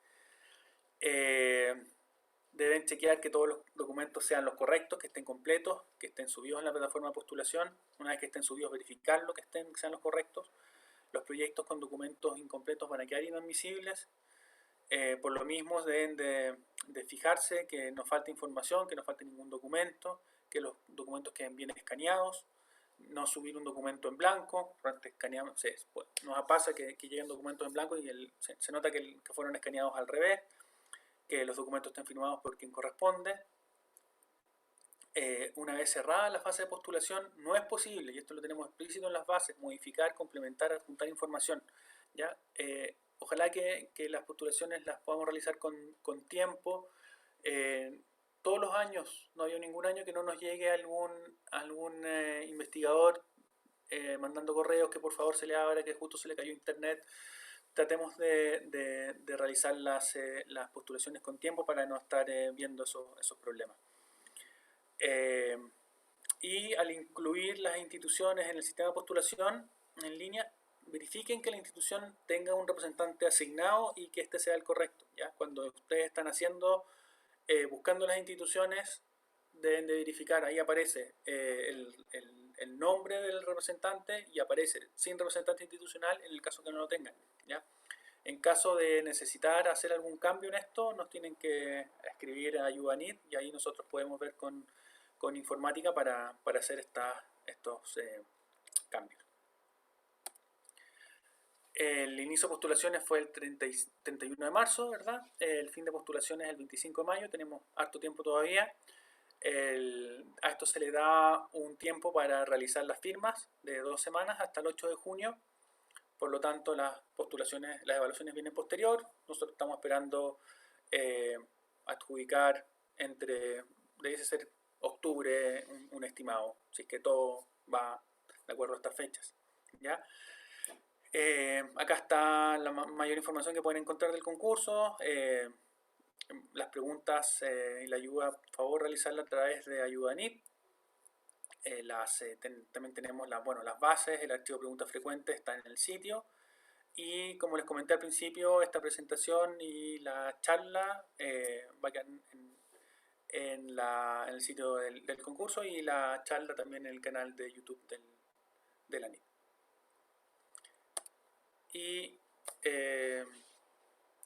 Deben chequear que todos los documentos sean los correctos, que estén completos, que estén subidos en la plataforma de postulación. Una vez que estén subidos, verificarlo, que sean los correctos. Los proyectos con documentos incompletos van a quedar inadmisibles. Por lo mismo deben de fijarse que no falte información, que no falte ningún documento, que los documentos queden bien escaneados, no subir un documento en blanco. Nos pasa que lleguen documentos en blanco y se nota que fueron escaneados al revés, que los documentos estén firmados por quien corresponde. Una vez cerrada la fase de postulación, no es posible, y esto lo tenemos explícito en las bases, modificar, complementar, adjuntar información. ¿Ya? Ojalá que las postulaciones las podamos realizar con tiempo. Todos los años, no hay ningún año que no nos llegue algún investigador mandando correos que por favor se le abra, que justo se le cayó internet. Tratemos de realizar las postulaciones con tiempo para no estar viendo esos problemas. Y al incluir las instituciones en el sistema de postulación en línea, verifiquen que la institución tenga un representante asignado y que este sea el correcto. ¿Ya? Cuando ustedes están buscando las instituciones, deben de verificar, ahí aparece el nombre del representante y aparece sin representante institucional en el caso que no lo tengan, ¿ya? En caso de necesitar hacer algún cambio en esto, nos tienen que escribir a Ayudanit y ahí nosotros podemos ver con informática para hacer estos cambios. El inicio de postulaciones fue el 31 de marzo, ¿verdad? El fin de postulaciones es el 25 de mayo, tenemos harto tiempo todavía. A esto se le da un tiempo para realizar las firmas de 2 semanas hasta el 8 de junio. Por lo tanto, las evaluaciones vienen posterior. Nosotros estamos esperando adjudicar debe ser octubre, un estimado, si es que todo va de acuerdo a estas fechas, ¿ya? Acá está la mayor información que pueden encontrar del concurso. Las preguntas y la ayuda, por favor, realizarla a través de Ayudanit. También tenemos las bases, el archivo de preguntas frecuentes está en el sitio. Y como les comenté al principio, esta presentación y la charla va a quedar en el sitio del concurso y la charla también en el canal de YouTube de la NIT. Y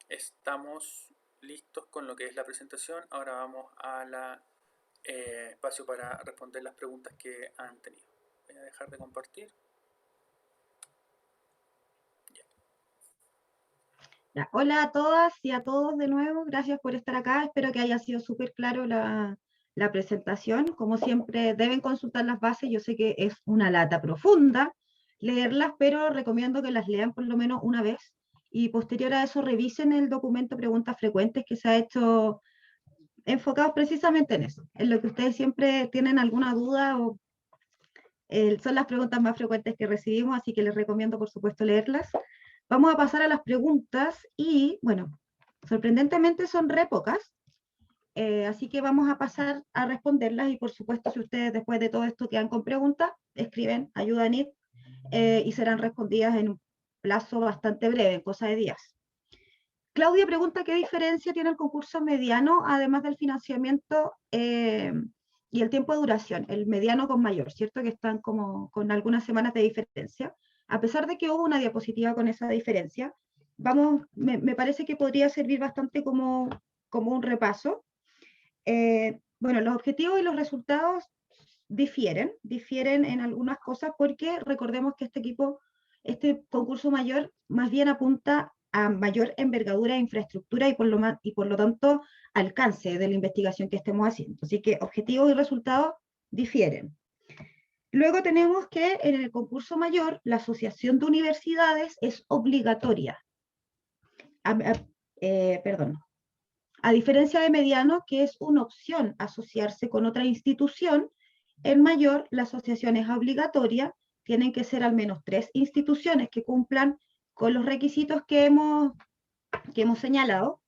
estamos listos con lo que es la presentación. Ahora vamos a la espacio para responder las preguntas que han tenido. Voy a dejar de compartir. Ya, hola a todas y a todos de nuevo, gracias por estar acá, espero que haya sido súper claro la presentación. Como siempre deben consultar las bases, yo sé que es una lata profunda leerlas, pero recomiendo que las lean por lo menos una vez y posterior a eso revisen el documento preguntas frecuentes que se ha hecho enfocados precisamente en eso, en lo que ustedes siempre tienen alguna duda o son las preguntas más frecuentes que recibimos, así que les recomiendo por supuesto leerlas. Vamos a pasar a las preguntas y, bueno, sorprendentemente son re pocas, así que vamos a pasar a responderlas y por supuesto si ustedes después de todo esto quedan con preguntas, escriben Ayudanit y serán respondidas en un plazo bastante breve, cosa de días. Claudia pregunta qué diferencia tiene el concurso mediano, además del financiamiento y el tiempo de duración, el mediano con mayor, ¿cierto? Que están como con algunas semanas de diferencia. A pesar de que hubo una diapositiva con esa diferencia, me parece que podría servir bastante como un repaso. Bueno, los objetivos y los resultados difieren en algunas cosas porque recordemos que este concurso mayor más bien apunta a mayor envergadura e infraestructura y por lo tanto alcance de la investigación que estemos haciendo. Así que objetivos y resultados difieren. Luego tenemos que en el concurso mayor la asociación de universidades es obligatoria. Perdón. A diferencia de mediano, que es una opción asociarse con otra institución, en mayor la asociación es obligatoria, tienen que ser al menos 3 instituciones que cumplan con los requisitos que hemos señalado,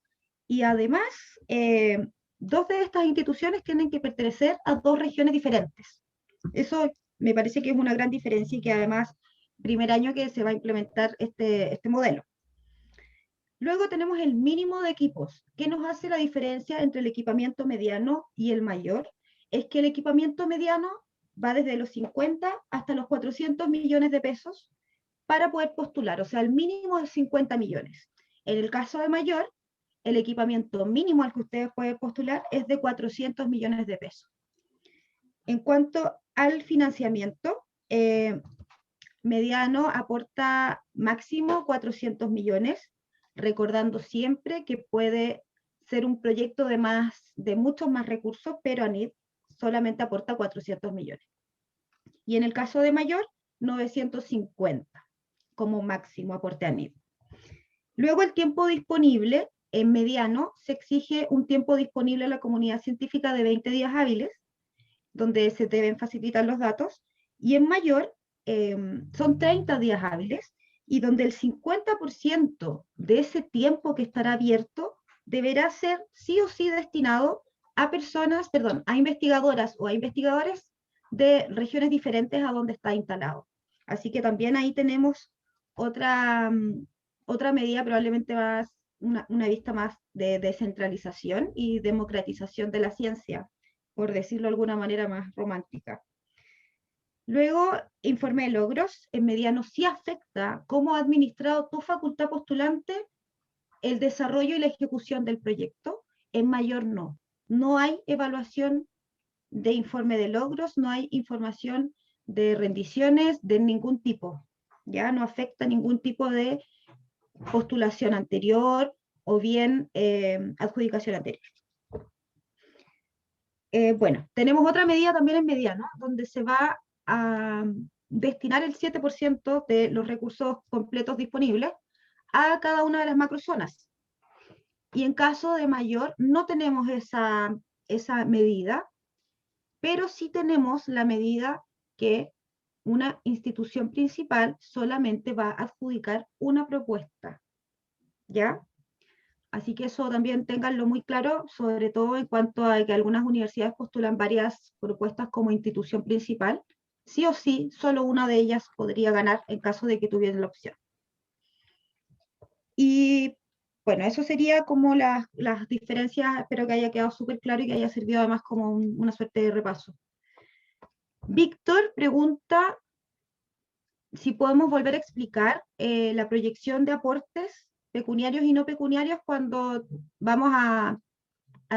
y además 2 de estas instituciones tienen que pertenecer a 2 regiones diferentes. Eso me parece que es una gran diferencia y que además primer año que se va a implementar este modelo. Luego tenemos el mínimo de equipos. ¿Qué nos hace la diferencia entre el equipamiento mediano y el mayor? Es que el equipamiento mediano va desde los 50 hasta los 400 millones de pesos para poder postular, o sea, el mínimo es 50 millones. En el caso de mayor, el equipamiento mínimo al que ustedes pueden postular es de 400 millones de pesos. En cuanto al financiamiento, mediano aporta máximo 400 millones, recordando siempre que puede ser un proyecto de muchos más recursos, pero ANID solamente aporta 400 millones. Y en el caso de mayor, 950 como máximo aporte ANID. Luego el tiempo disponible, en mediano se exige un tiempo disponible a la comunidad científica de 20 días hábiles, donde se deben facilitar los datos, y en mayor son 30 días hábiles, y donde el 50% de ese tiempo que estará abierto deberá ser sí o sí destinado a investigadoras o a investigadores de regiones diferentes a donde está instalado. Así que también ahí tenemos otra medida, probablemente una vista más de descentralización y democratización de la ciencia por decirlo de alguna manera más romántica. Luego, informe de logros. En mediano sí afecta cómo ha administrado tu facultad postulante el desarrollo y la ejecución del proyecto. En mayor no. No hay evaluación de informe de logros, no hay información de rendiciones de ningún tipo. Ya no afecta ningún tipo de postulación anterior o bien adjudicación anterior. Bueno, tenemos otra medida también en mediano, donde se va a destinar el 7% de los recursos completos disponibles a cada una de las macrozonas. Y en caso de mayor, no tenemos esa medida, pero sí tenemos la medida que una institución principal solamente va a adjudicar una propuesta, ¿ya? Así que eso también ténganlo muy claro, sobre todo en cuanto a que algunas universidades postulan varias propuestas como institución principal. Sí o sí, solo una de ellas podría ganar en caso de que tuviera la opción. Y bueno, eso sería como las diferencias, espero que haya quedado súper claro y que haya servido además como una suerte de repaso. Víctor pregunta si podemos volver a explicar la proyección de aportes pecuniarios y no pecuniarios cuando vamos a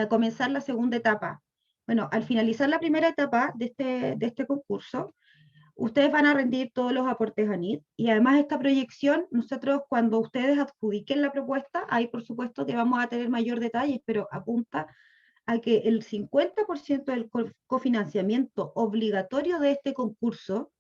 comenzar la segunda etapa. Bueno, al finalizar la primera etapa de este concurso, ustedes van a rendir todos los aportes a NID y además esta proyección, nosotros cuando ustedes adjudiquen la propuesta, ahí por supuesto que vamos a tener mayor detalles, pero apunta a que el 50% del cofinanciamiento obligatorio de este concurso,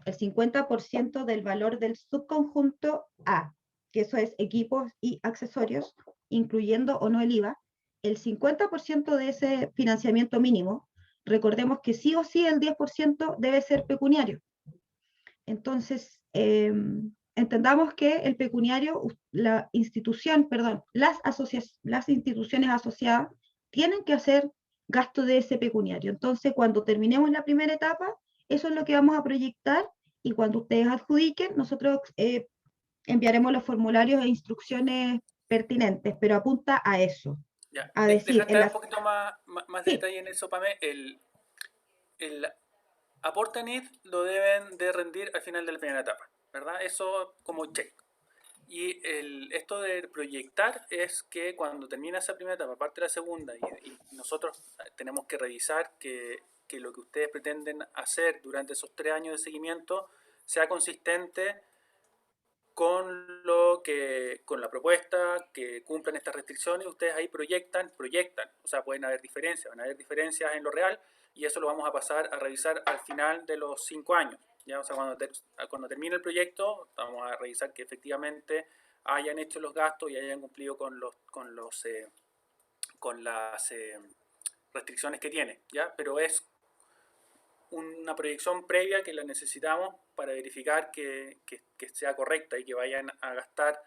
el 50% del valor del subconjunto A, que eso es equipos y accesorios, incluyendo o no el IVA, el 50% de ese financiamiento mínimo, recordemos que sí o sí el 10% debe ser pecuniario. Entonces, entendamos que el pecuniario, la institución, perdón, las instituciones asociadas tienen que hacer gasto de ese pecuniario. Entonces, cuando terminemos la primera etapa, eso es lo que vamos a proyectar y cuando ustedes adjudiquen, nosotros enviaremos los formularios e instrucciones pertinentes, pero apunta a eso, Ya, a decir, deja entrar un poquito más de sí, detalle en eso, Pame. El aporte NID lo deben de rendir al final de la primera etapa, ¿verdad? Eso como check. Y esto de proyectar es que cuando termina esa primera etapa, parte de la segunda, y nosotros tenemos que revisar que lo que ustedes pretenden hacer durante esos 3 años de seguimiento sea consistente con la propuesta, que cumplan estas restricciones, ustedes ahí proyectan, o sea, pueden haber diferencias, van a haber diferencias en lo real, y eso lo vamos a pasar a revisar al final de los 5 años. ¿Ya? O sea, cuando termine el proyecto, vamos a revisar que efectivamente hayan hecho los gastos y hayan cumplido con las restricciones que tiene, ¿ya? Pero es una proyección previa que la necesitamos para verificar que sea correcta y que vayan a gastar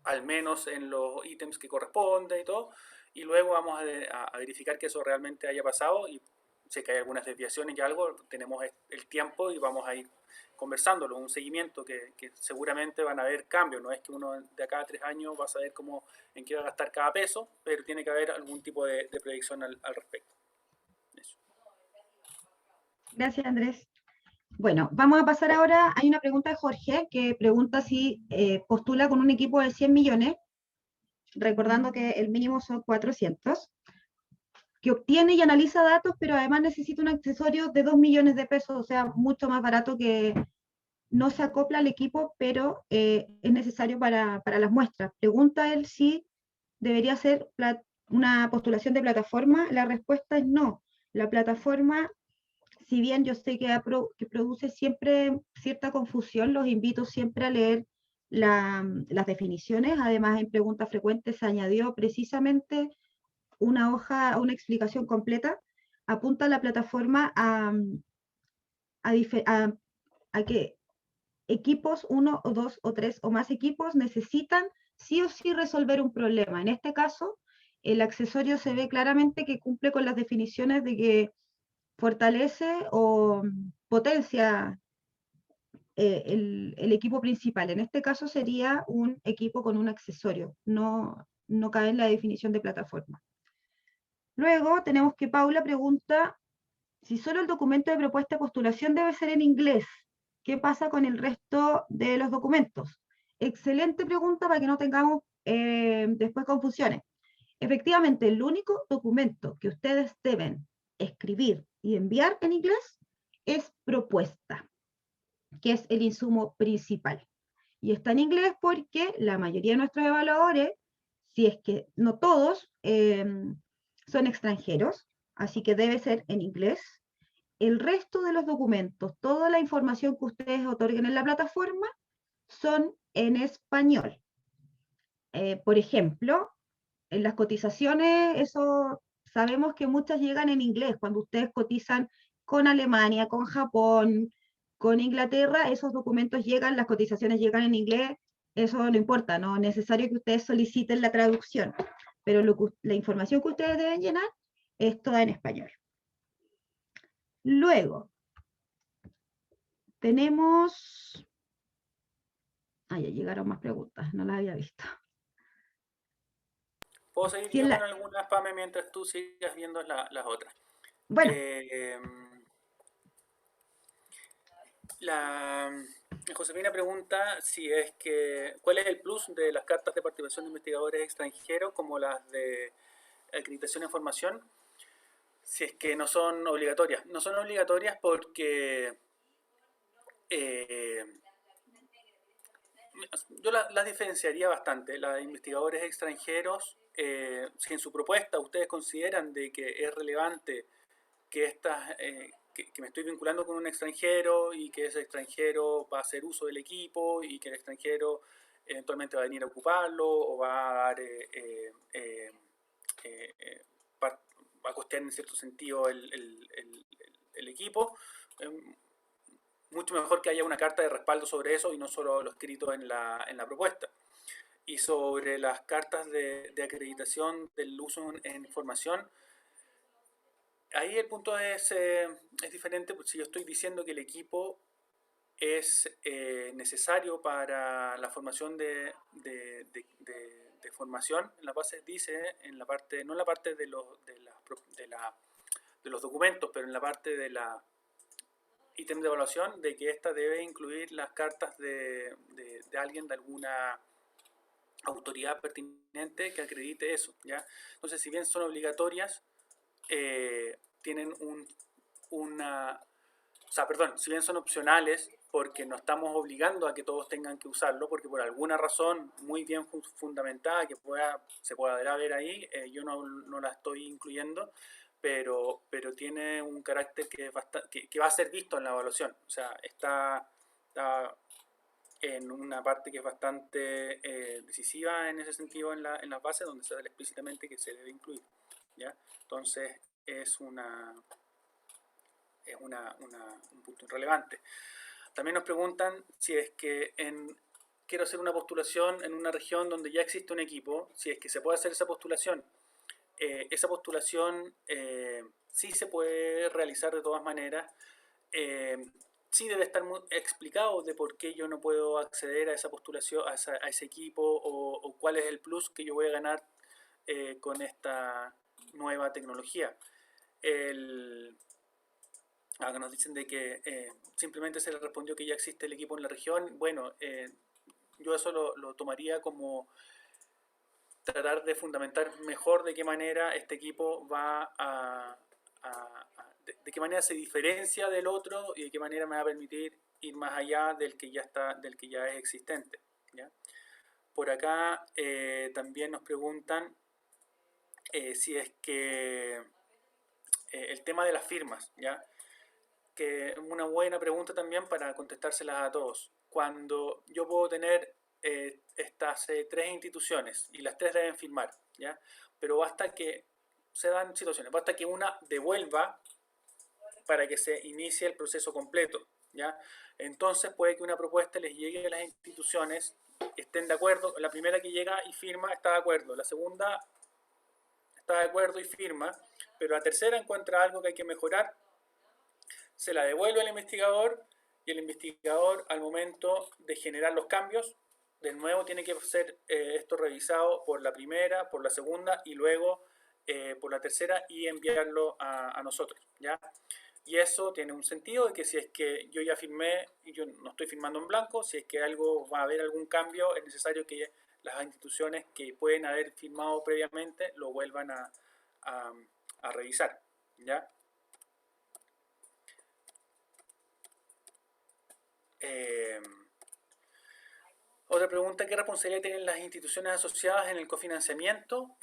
al menos en los ítems que corresponden y todo, y luego vamos a verificar que eso realmente haya pasado, y sé que hay algunas desviaciones y algo, tenemos el tiempo y vamos a ir conversándolo, un seguimiento que seguramente van a haber cambios, no es que uno de acá a 3 años va a saber cómo, en qué va a gastar cada peso, pero tiene que haber algún tipo de proyección al respecto. Eso. gracias Andrés. Bueno, vamos a pasar ahora, hay una pregunta de Jorge que pregunta si postula con un equipo de 100 millones, recordando que el mínimo son 400, que obtiene y analiza datos, pero además necesita un accesorio de 2 millones de pesos, o sea, mucho más barato que no se acopla al equipo, pero es necesario para las muestras. Pregunta él si debería ser una postulación de plataforma. La respuesta es no. La plataforma, si bien yo sé que produce siempre cierta confusión, los invito siempre a leer las definiciones. Además, en preguntas frecuentes se añadió precisamente una hoja, una explicación completa. Apunta a la plataforma a, a, a que equipos, uno o dos o tres o más equipos, necesitan sí o sí resolver un problema. En este caso, el accesorio se ve claramente que cumple con las definiciones de que fortalece o potencia el equipo principal. En este caso sería un equipo con un accesorio, no cae en la definición de plataforma. Luego tenemos que Paula pregunta si solo el documento de propuesta de postulación debe ser en inglés. ¿Qué pasa con el resto de los documentos? Excelente pregunta para que no tengamos después confusiones. Efectivamente, el único documento que ustedes deben escribir y enviar en inglés es propuesta, que es el insumo principal. Y está en inglés porque la mayoría de nuestros evaluadores, si es que no todos, son extranjeros, así que debe ser en inglés. El resto de los documentos, toda la información que ustedes otorguen en la plataforma, son en español. Por ejemplo, en las cotizaciones, eso sabemos que muchas llegan en inglés. Cuando ustedes cotizan con Alemania, con Japón, con Inglaterra, esos documentos llegan, las cotizaciones llegan en inglés, eso no importa, no es necesario que ustedes soliciten la traducción, pero la información que ustedes deben llenar es toda en español. Luego, tenemos... Ah, ya llegaron más preguntas, no las había visto. Puedo seguir Si yo con la... algunas, Pame, mientras tú sigas viendo las otras. Bueno, Eh, la Josefina pregunta si es que cuál es el plus de las cartas de participación de investigadores extranjeros como las de acreditación en formación, si es que no son obligatorias. No son obligatorias porque eh, yo las diferenciaría bastante. Las de investigadores extranjeros, si en su propuesta ustedes consideran de que es relevante que que me estoy vinculando con un extranjero y que ese extranjero va a hacer uso del equipo y que el extranjero eventualmente va a venir a ocuparlo o va a dar va a costear en cierto sentido el equipo. Mucho mejor que haya una carta de respaldo sobre eso y no solo lo escrito en la propuesta. Y sobre las cartas de acreditación del uso en formación, ahí el punto es diferente, porque si yo estoy diciendo que el equipo es necesario para la formación de formación, en la base dice, en la parte, no en la parte de los documentos, pero en la parte de la ítem de evaluación, de que esta debe incluir las cartas de alguien de alguna autoridad pertinente que acredite eso, ¿ya? Entonces, si bien son obligatorias, tienen una... O sea, perdón, si bien son opcionales, porque no estamos obligando a que todos tengan que usarlo, porque por alguna razón muy bien fundamentada que se pueda ver ahí, yo no la estoy incluyendo, pero tiene un carácter que va a ser visto en la evaluación. O sea, está en una parte que es bastante decisiva en ese sentido en las bases, donde se da explícitamente que se debe incluir, ¿ya? Entonces es un punto relevante. También nos preguntan si es que quiero hacer una postulación en una región donde ya existe un equipo, si es que se puede hacer esa postulación. Esa postulación sí se puede realizar de todas maneras. Eh, sí debe estar explicado de por qué yo no puedo acceder a esa postulación, a ese equipo, o cuál es el plus que yo voy a ganar con esta nueva tecnología. Acá nos dicen de que simplemente se le respondió que ya existe el equipo en la región. Bueno, yo eso lo tomaría como tratar de fundamentar mejor de qué manera este equipo va de qué manera se diferencia del otro y de qué manera me va a permitir ir más allá del que ya está, del que ya es existente, ¿ya? Por acá también nos preguntan si es que el tema de las firmas, ¿ya? Que es una buena pregunta también para contestárselas a todos. Cuando yo puedo tener estas tres instituciones y las tres deben firmar, ¿ya? Pero basta que se dan situaciones, basta que una devuelva para que se inicie el proceso completo, ¿ya? Entonces puede que una propuesta les llegue a las instituciones, estén de acuerdo, la primera que llega y firma está de acuerdo, la segunda está de acuerdo y firma, pero la tercera encuentra algo que hay que mejorar, se la devuelve al investigador y el investigador al momento de generar los cambios, de nuevo tiene que ser esto revisado por la primera, por la segunda y luego por la tercera y enviarlo a nosotros, ¿ya? Y eso tiene un sentido de que si es que yo ya firmé y yo no estoy firmando en blanco, si es que algo va a haber algún cambio, es necesario que las instituciones que pueden haber firmado previamente lo vuelvan a revisar, ¿ya? Otra pregunta: ¿qué responsabilidad tienen las instituciones asociadas en el cofinanciamiento?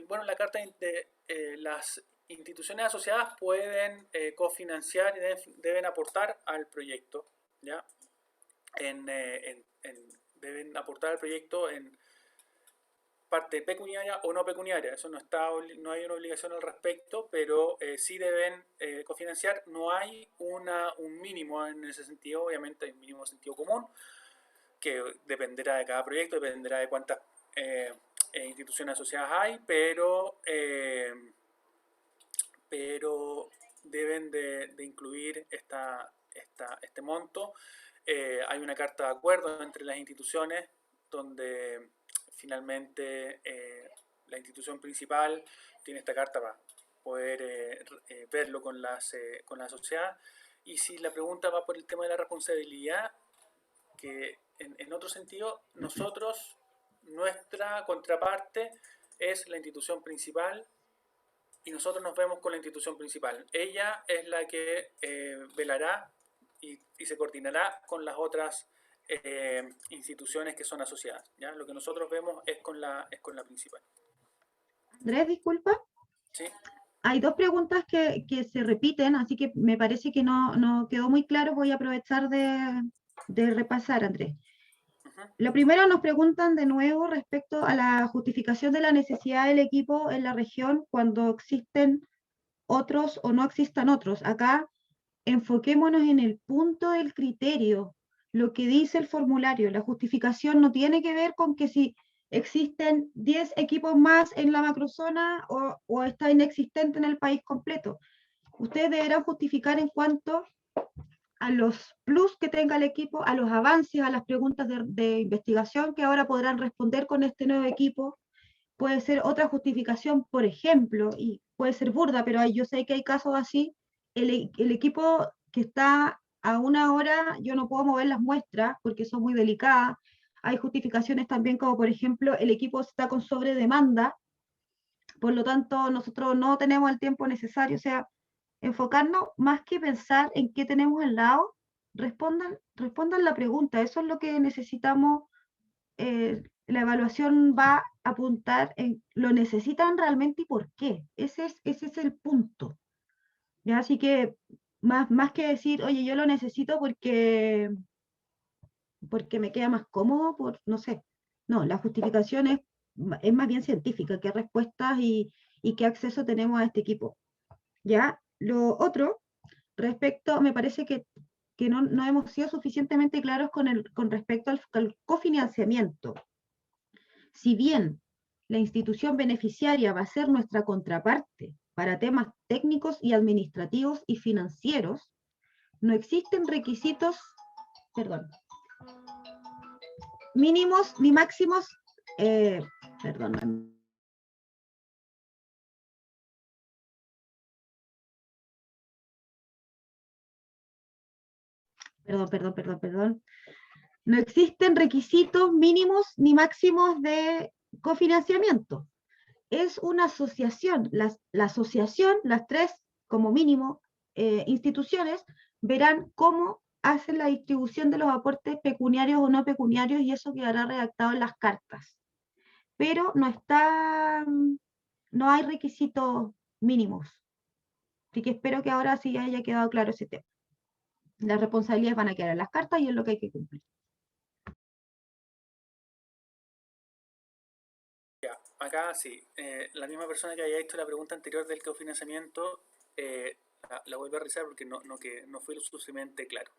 Bueno, la carta de las instituciones asociadas pueden cofinanciar y deben aportar al proyecto, ¿ya? Deben aportar al proyecto en parte pecuniaria o no pecuniaria. Eso no hay una obligación al respecto, pero sí deben cofinanciar. No hay un mínimo en ese sentido, obviamente hay un mínimo de sentido común, que dependerá de cada proyecto, dependerá de cuántas instituciones asociadas hay, pero deben de incluir este monto. Hay una carta de acuerdo entre las instituciones donde finalmente la institución principal tiene esta carta para poder verlo con la sociedad. Y si la pregunta va por el tema de la responsabilidad, que en otro sentido, nuestra contraparte es la institución principal y nosotros nos vemos con la institución principal. Ella es la que velará y se coordinará con las otras instituciones que son asociadas, ¿ya? Lo que nosotros vemos es con la principal. Andrés, disculpa. ¿Sí? Hay dos preguntas que se repiten, así que me parece que no quedó muy claro. Voy a aprovechar de repasar, Andrés. Uh-huh. Lo primero, nos preguntan de nuevo respecto a la justificación de la necesidad del equipo en la región cuando existen otros o no existan otros. Acá enfoquémonos en el punto del criterio, lo que dice el formulario. La justificación no tiene que ver con que si existen 10 equipos más en la macrozona o está inexistente en el país completo. Ustedes deberán justificar en cuanto a los plus que tenga el equipo, a los avances, a las preguntas de investigación que ahora podrán responder con este nuevo equipo. Puede ser otra justificación, por ejemplo, y puede ser burda, pero yo sé que hay casos así. El equipo que está a una hora, yo no puedo mover las muestras porque son muy delicadas. Hay justificaciones también como, por ejemplo, el equipo está con sobredemanda, por lo tanto, nosotros no tenemos el tiempo necesario. O sea, enfocarnos más que pensar en qué tenemos al lado, respondan la pregunta. Eso es lo que necesitamos. La evaluación va a apuntar en lo necesitan realmente y por qué. Ese es el punto. ¿Ya? Así que más que decir, oye, yo lo necesito porque me queda más cómodo, no sé. No, la justificación es más bien científica, qué respuestas y qué acceso tenemos a este equipo. ¿Ya? Lo otro, me parece que no hemos sido suficientemente claros con respecto al cofinanciamiento. Si bien la institución beneficiaria va a ser nuestra contraparte para temas técnicos y administrativos y financieros, no existen requisitos, perdón, mínimos ni máximos, perdón, perdón. No existen requisitos mínimos ni máximos de cofinanciamiento. Es una asociación. La asociación, las tres como mínimo instituciones, verán cómo hacen la distribución de los aportes pecuniarios o no pecuniarios y eso quedará redactado en las cartas. Pero no hay requisitos mínimos. Así que espero que ahora sí haya quedado claro ese tema. Las responsabilidades van a quedar en las cartas y es lo que hay que cumplir. Ya, acá sí, la misma persona que había hecho la pregunta anterior del cofinanciamiento la vuelvo a revisar porque no fue lo suficientemente claro.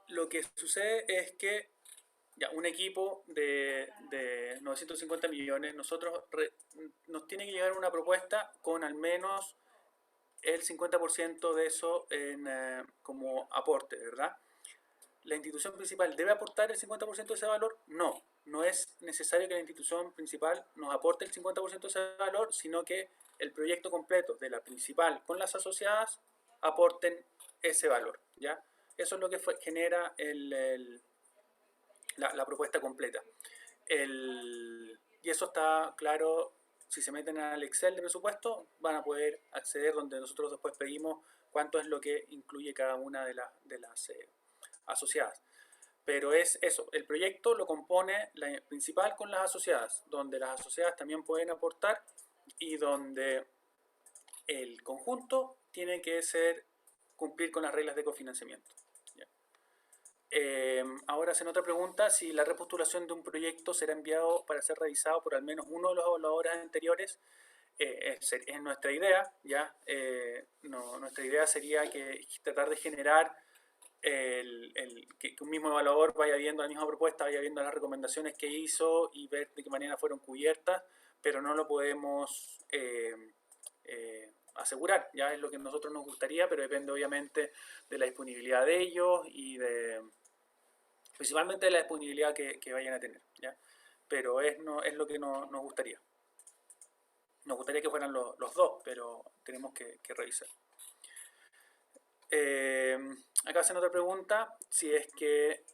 Lo que sucede es que ya, un equipo de 950 millones, nos tiene que llegar una propuesta con al menos el 50% de eso como aporte, ¿verdad? ¿la institución principal debe aportar el 50% de ese valor? No, no es necesario que la institución principal nos aporte el 50% de ese valor, sino que el proyecto completo de la principal con las asociadas aporten ese valor, ¿ya? Eso es lo que genera la propuesta completa. Y eso está claro, si se meten al Excel de presupuesto, van a poder acceder donde nosotros después pedimos cuánto es lo que incluye cada una de las asociadas. Pero es eso, el proyecto lo compone la principal con las asociadas, donde las asociadas también pueden aportar y donde el conjunto tiene que cumplir con las reglas de cofinanciamiento. Ahora hacen otra pregunta, si la repostulación de un proyecto será enviado para ser revisado por al menos uno de los evaluadores anteriores. Es nuestra idea, ¿ya? Nuestra idea sería tratar de generar que un mismo evaluador vaya viendo la misma propuesta, vaya viendo las recomendaciones que hizo y ver de qué manera fueron cubiertas, pero no lo podemos asegurar, ya es lo que a nosotros nos gustaría, pero depende obviamente de la disponibilidad de ellos y principalmente de la disponibilidad que vayan a tener, ¿ya? Pero es lo que nos gustaría. Nos gustaría que fueran los dos, pero tenemos que revisar. Acá hacen otra pregunta, si es que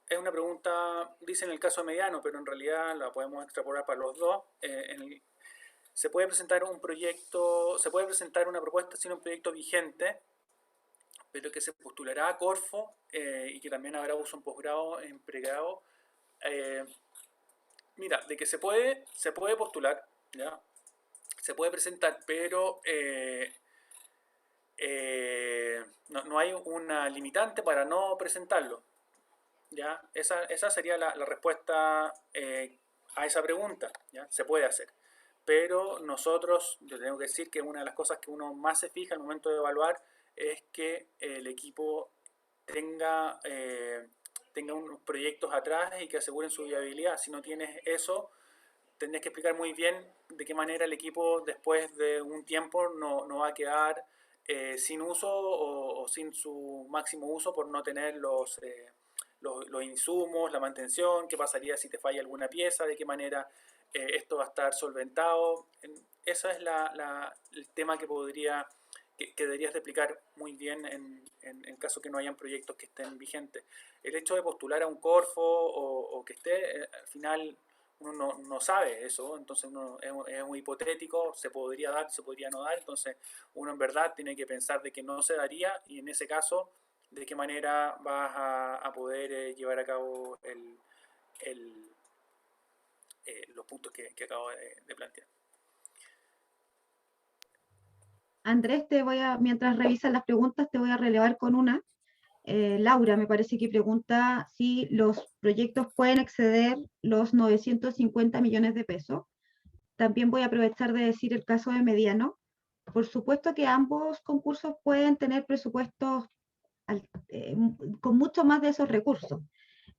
es una pregunta, dice en el caso mediano, pero en realidad la podemos extrapolar para los dos. Se puede presentar un proyecto, se puede presentar una propuesta sin un proyecto vigente, pero que se postulará a Corfo y que también habrá uso en posgrado, en pregrado. Mira, de que se puede postular, ¿ya? Se puede presentar, pero no hay una limitante para no presentarlo, ¿ya? Esa sería la respuesta a esa pregunta, ¿ya? Se puede hacer. Pero nosotros, yo tengo que decir que una de las cosas que uno más se fija al momento de evaluar es que el equipo tenga unos proyectos atrás y que aseguren su viabilidad. Si no tienes eso, tendrías que explicar muy bien de qué manera el equipo después de un tiempo no va a quedar sin uso o sin su máximo uso por no tener los insumos, la mantención, qué pasaría si te falla alguna pieza, de qué manera esto va a estar solventado. Ese es el tema que deberías de explicar muy bien en caso que no hayan proyectos que estén vigentes. El hecho de postular a un Corfo o que esté, al final uno no sabe eso, entonces es muy hipotético, se podría dar, se podría no dar, entonces uno en verdad tiene que pensar de que no se daría y en ese caso de qué manera vas a poder llevar a cabo los puntos que acabo de plantear. Andrés, mientras revisas las preguntas, te voy a relevar con una. Laura me parece que pregunta si los proyectos pueden exceder los 950 millones de pesos. También voy a aprovechar de decir el caso de Mediano. Por supuesto que ambos concursos pueden tener presupuestos con mucho más de esos recursos.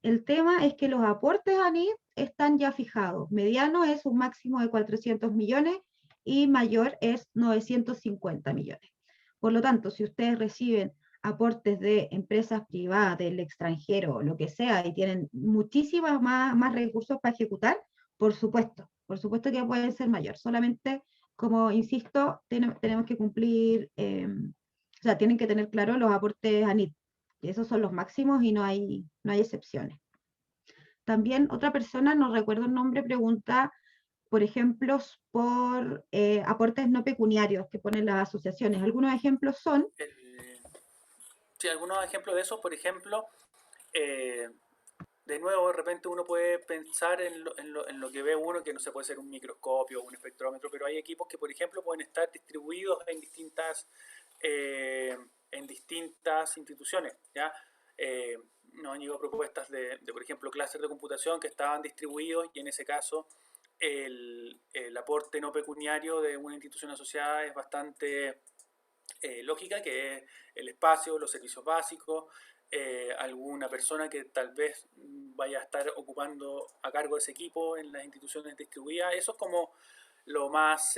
El tema es que los aportes a NID están ya fijados. Mediano es un máximo de 400 millones y mayor es 950 millones. Por lo tanto, si ustedes reciben aportes de empresas privadas del extranjero, lo que sea, y tienen muchísimas más recursos para ejecutar, por supuesto que pueden ser mayor. Solamente, como insisto, tenemos que cumplir, o sea, tienen que tener claro los aportes a NIT. Esos son los máximos y no hay excepciones. También otra persona, no recuerdo el nombre, pregunta por ejemplos por aportes no pecuniarios que ponen las asociaciones. Algunos ejemplos son... Sí, algunos ejemplos de eso, por ejemplo, de nuevo, de repente uno puede pensar en lo que ve uno, que no se puede ser un microscopio o un espectrómetro, pero hay equipos que, por ejemplo, pueden estar distribuidos en distintas instituciones, ¿ya? Nos han llegado propuestas por ejemplo, clases de computación que estaban distribuidos y en ese caso el aporte no pecuniario de una institución asociada es bastante lógica, que es el espacio, los servicios básicos, alguna persona que tal vez vaya a estar ocupando a cargo de ese equipo en las instituciones distribuidas. Eso es como lo más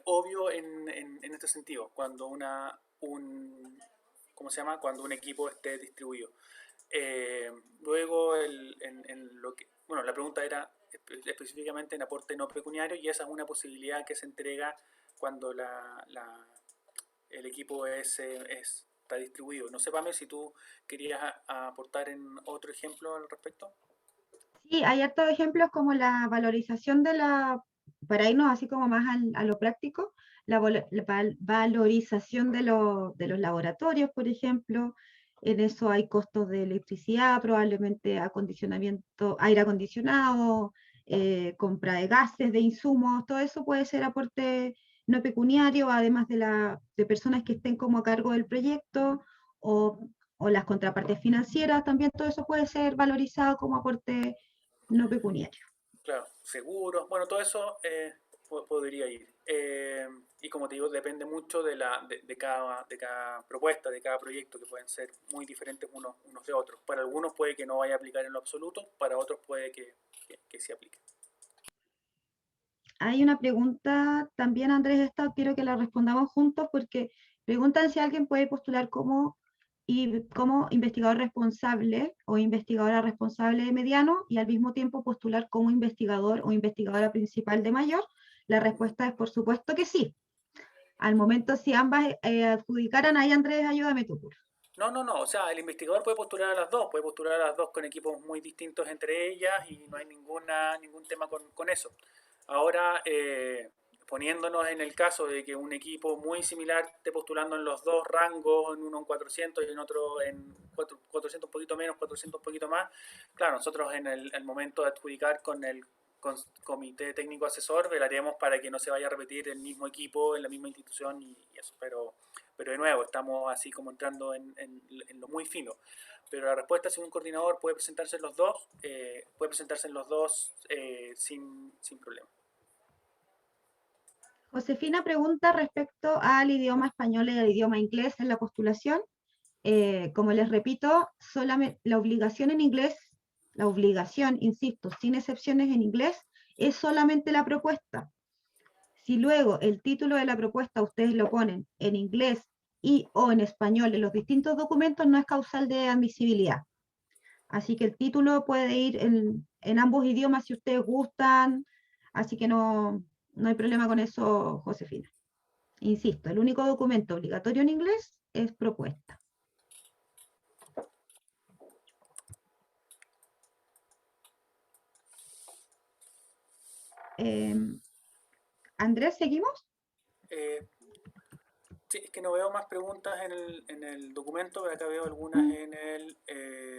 obvio en este sentido, cuando ¿cómo ¿cómo se llama? Cuando un equipo esté distribuido. Luego, bueno, la pregunta era específicamente en aporte no pecuniario, y esa es una posibilidad que se entrega cuando el equipo está distribuido. No sé, Pame, si tú querías aportar en otro ejemplo al respecto. Sí, hay hartos ejemplos como la valorización para irnos así como más a lo práctico, la valorización de los laboratorios, por ejemplo. En eso hay costos de electricidad, probablemente acondicionamiento, aire acondicionado, compra de gases, de insumos, todo eso puede ser aporte no pecuniario, además de personas que estén como a cargo del proyecto o, o las contrapartes financieras, también todo eso puede ser valorizado como aporte no pecuniario. Claro, seguros, bueno, todo eso podría ir. Y como te digo, depende mucho de cada propuesta, de cada proyecto, que pueden ser muy diferentes unos de otros. Para algunos puede que no vaya a aplicar en lo absoluto, para otros puede que sí aplique. Hay una pregunta también, Andrés, esta quiero que la respondamos juntos porque preguntan si alguien puede postular como investigador responsable o investigadora responsable de mediano y al mismo tiempo postular como investigador o investigadora principal de mayor. La respuesta es por supuesto que sí. Al momento, si ambas adjudicaran, ahí Andrés, ayúdame tú. No, no, no, o sea, el investigador puede postular a las dos, puede postular a las dos con equipos muy distintos entre ellas y no hay ningún tema con eso. Ahora, poniéndonos en el caso de que un equipo muy similar esté postulando en los dos rangos, en uno en 400 y en otro en 400 un poquito menos, 400 un poquito más, claro, nosotros en el momento de adjudicar con el comité técnico asesor velaremos para que no se vaya a repetir el mismo equipo en la misma institución y eso, pero de nuevo, estamos así como entrando en lo muy fino. Pero la respuesta, si un coordinador puede presentarse en los dos, sin problema. Josefina pregunta respecto al idioma español y al idioma inglés en la postulación. Como les repito, solamente la obligación en inglés, la obligación, insisto, sin excepciones en inglés, es solamente la propuesta. Si luego el título de la propuesta ustedes lo ponen en inglés y o en español en los distintos documentos, no es causal de admisibilidad. Así que el título puede ir en ambos idiomas si ustedes gustan, así que no hay problema con eso, Josefina. Insisto, el único documento obligatorio en inglés es propuesta. Eh, Andrés, ¿seguimos? Eh, sí, es que no veo más preguntas en el documento, pero acá veo algunas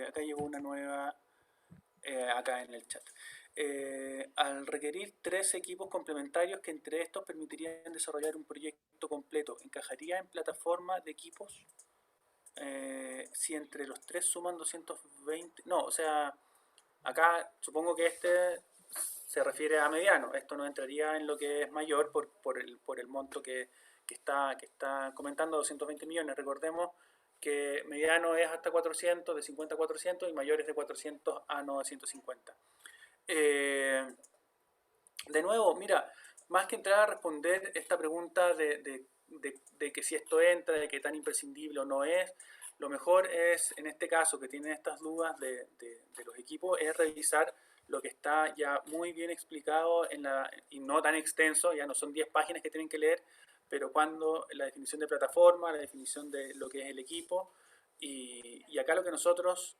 acá llegó una nueva acá en el chat. Al requerir 3 equipos complementarios que entre estos permitirían desarrollar un proyecto completo, ¿encajaría en plataforma de equipos? Si entre los 3 suman 220... No, o sea, acá supongo que este se refiere a mediano. Esto no entraría en lo que es mayor por el monto que está comentando, 220 millones. Recordemos que mediano es hasta 400, de 50 a 400, y mayor es de 400 a 950. De nuevo, mira, más que entrar a responder esta pregunta de que si esto entra, de que tan imprescindible o no es, lo mejor es, en este caso, que tienen estas dudas de los equipos, es revisar lo que está ya muy bien explicado y no tan extenso, ya no son 10 páginas que tienen que leer, pero cuando la definición de plataforma, la definición de lo que es el equipo, y acá lo que nosotros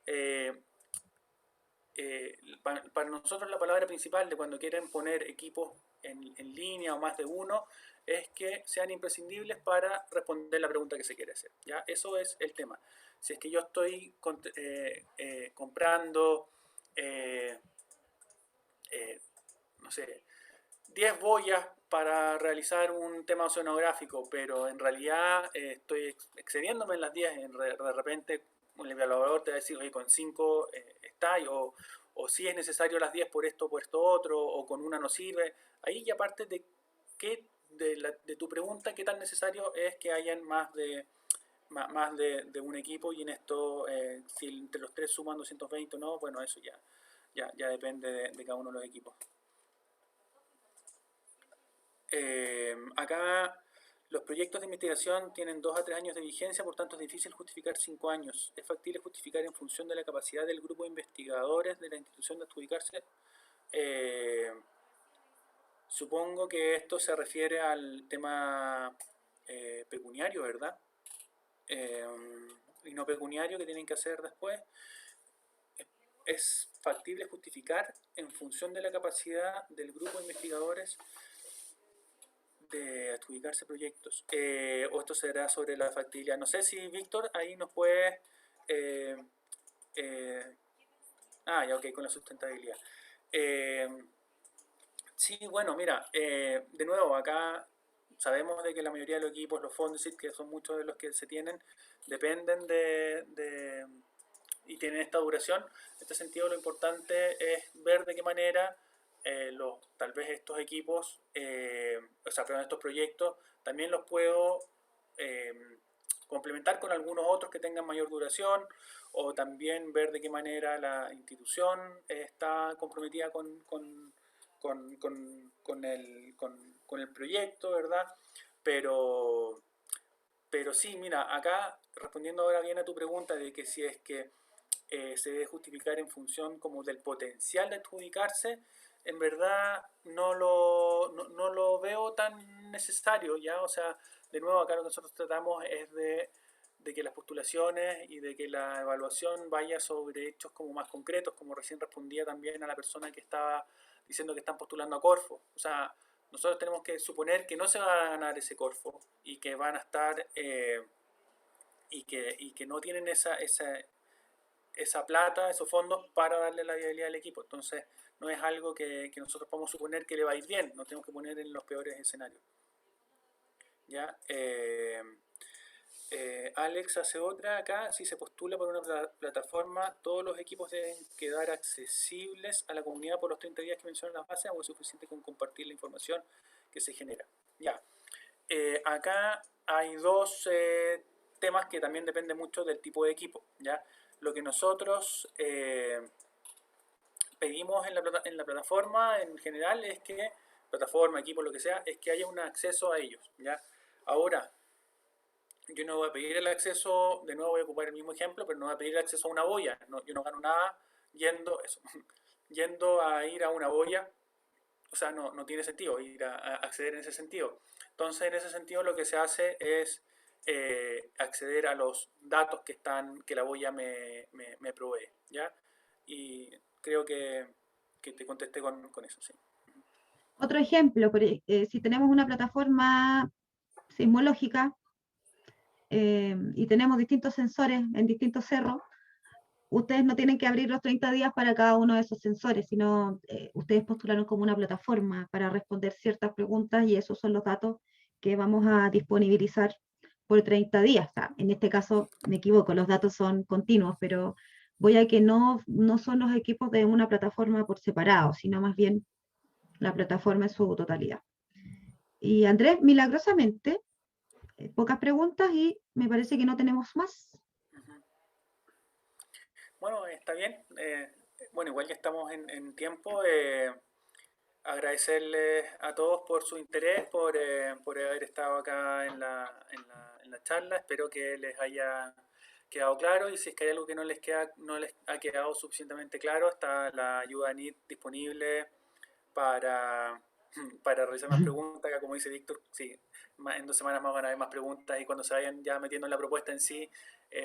para nosotros la palabra principal de cuando quieren poner equipos en línea o más de uno es que sean imprescindibles para responder la pregunta que se quiere hacer. ¿Ya? Eso es el tema. Si es que yo estoy comprando, eh, no sé, 10 boyas para realizar un tema oceanográfico, pero en realidad estoy excediéndome en las 10, de repente un evaluador te va a decir, oye, con 5 está, o si es necesario las 10 por esto otro, o con una no sirve. Ahí ya parte de tu pregunta, qué tan necesario es que hayan más de un equipo, y en esto, si entre los 3 suman 220 o no, bueno, eso ya depende de cada uno de los equipos. Acá Los proyectos de investigación tienen 2 a 3 años de vigencia, por tanto es difícil justificar 5 años. ¿Es factible justificar en función de la capacidad del grupo de investigadores de la institución de adjudicarse? Supongo que esto se refiere al tema pecuniario, ¿verdad? Y no pecuniario que tienen que hacer después. ¿Es factible justificar en función de la capacidad del grupo de investigadores de adjudicarse proyectos? ¿O esto será sobre la factibilidad? No sé si Víctor ahí nos puede... eh, ya, ok, con la sustentabilidad. Sí, bueno, mira, de nuevo, acá sabemos de que la mayoría de los equipos, los fondos, que son muchos de los que se tienen, dependen y tienen esta duración. En este sentido, lo importante es ver de qué manera tal vez estos equipos, perdón, estos proyectos, también los puedo eh, complementar con algunos otros que tengan mayor duración, o también ver de qué manera la institución está comprometida con el proyecto, ¿verdad? Pero, pero sí, mira, acá respondiendo ahora bien a tu pregunta de que si es que se debe justificar en función como del potencial de adjudicarse, en verdad no lo veo tan necesario, ¿ya? O sea, de nuevo, acá lo que nosotros tratamos es de que las postulaciones y de que la evaluación vaya sobre hechos como más concretos, como recién respondía también a la persona que estaba diciendo que están postulando a Corfo. O sea, nosotros tenemos que suponer que no se va a ganar ese Corfo y que van a estar y que no tienen esa plata, esos fondos para darle la viabilidad al equipo. Entonces, no es algo que nosotros podemos suponer que le va a ir bien, nos tenemos que poner en los peores escenarios. ¿Ya? Alex hace otra acá. Si se postula por una plataforma, todos los equipos deben quedar accesibles a la comunidad por los 30 días que mencionan las bases, o es suficiente con compartir la información que se genera. Ya. Acá hay dos temas que también dependen mucho del tipo de equipo. ¿Ya? Lo que nosotros pedimos en la plataforma en general es que, plataforma, equipo, lo que sea, es que haya un acceso a ellos. ¿Ya? Ahora, yo no voy a pedir el acceso, de nuevo voy a ocupar el mismo ejemplo, pero no voy a pedir el acceso a una boya. No, yo no gano nada yendo a ir a una boya. O sea, no tiene sentido ir a acceder en ese sentido. Entonces, en ese sentido, lo que se hace es acceder a los datos que la boya me provee, ¿ya? Y creo que te contesté con eso, sí. Otro ejemplo, si tenemos una plataforma sismológica y tenemos distintos sensores en distintos cerros, ustedes no tienen que abrir los 30 días para cada uno de esos sensores, sino ustedes postularon como una plataforma para responder ciertas preguntas y esos son los datos que vamos a disponibilizar por 30 días. O sea, en este caso, me equivoco, los datos son continuos, pero voy a que no son los equipos de una plataforma por separado, sino más bien la plataforma en su totalidad. Y Andrés, milagrosamente, pocas preguntas y me parece que no tenemos más. Bueno, está bien. Bueno, igual ya estamos en tiempo. Agradecerles a todos por su interés, por haber estado acá en la charla. Espero que les haya quedado claro, y si es que hay algo que no les ha quedado suficientemente claro, está la ayuda NIT disponible para, para realizar más preguntas. Ya como dice Víctor, sí, en 2 semanas más van a haber más preguntas, y cuando se vayan ya metiendo en la propuesta en sí,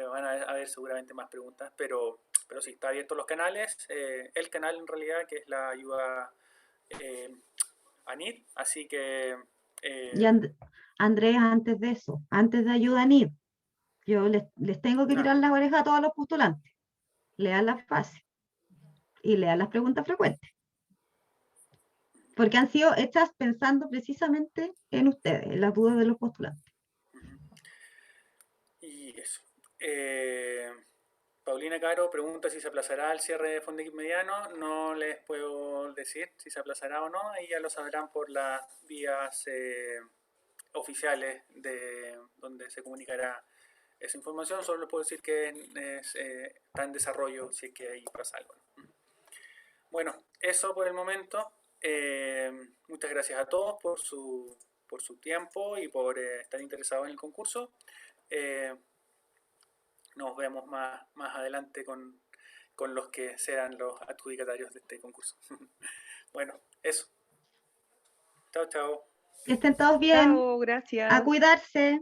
van a haber seguramente más preguntas, pero sí, está abierto los canales, el canal en realidad, que es la ayuda ANID, así que... Y Andrés, antes de eso, antes de ayuda NID, yo les tengo que ah, tirar las orejas a todos los postulantes. Lean las fases y lean las preguntas frecuentes, porque han sido hechas pensando precisamente en ustedes, en las dudas de los postulantes. y eso. Paulina Caro pregunta si se aplazará el cierre de Fondequip Mediano. No les puedo decir si se aplazará o no. Ahí ya lo sabrán por las vías oficiales de donde se comunicará esa información. Solo les puedo decir que está en desarrollo, si es que ahí pasa algo. Bueno, eso por el momento. Muchas gracias a todos por su por su tiempo y por estar interesados en el concurso. Nos vemos más adelante con los que sean los adjudicatarios de este concurso. Bueno, eso. Chao, chao. Que estén todos bien, Chao, a gracias. cuidarse.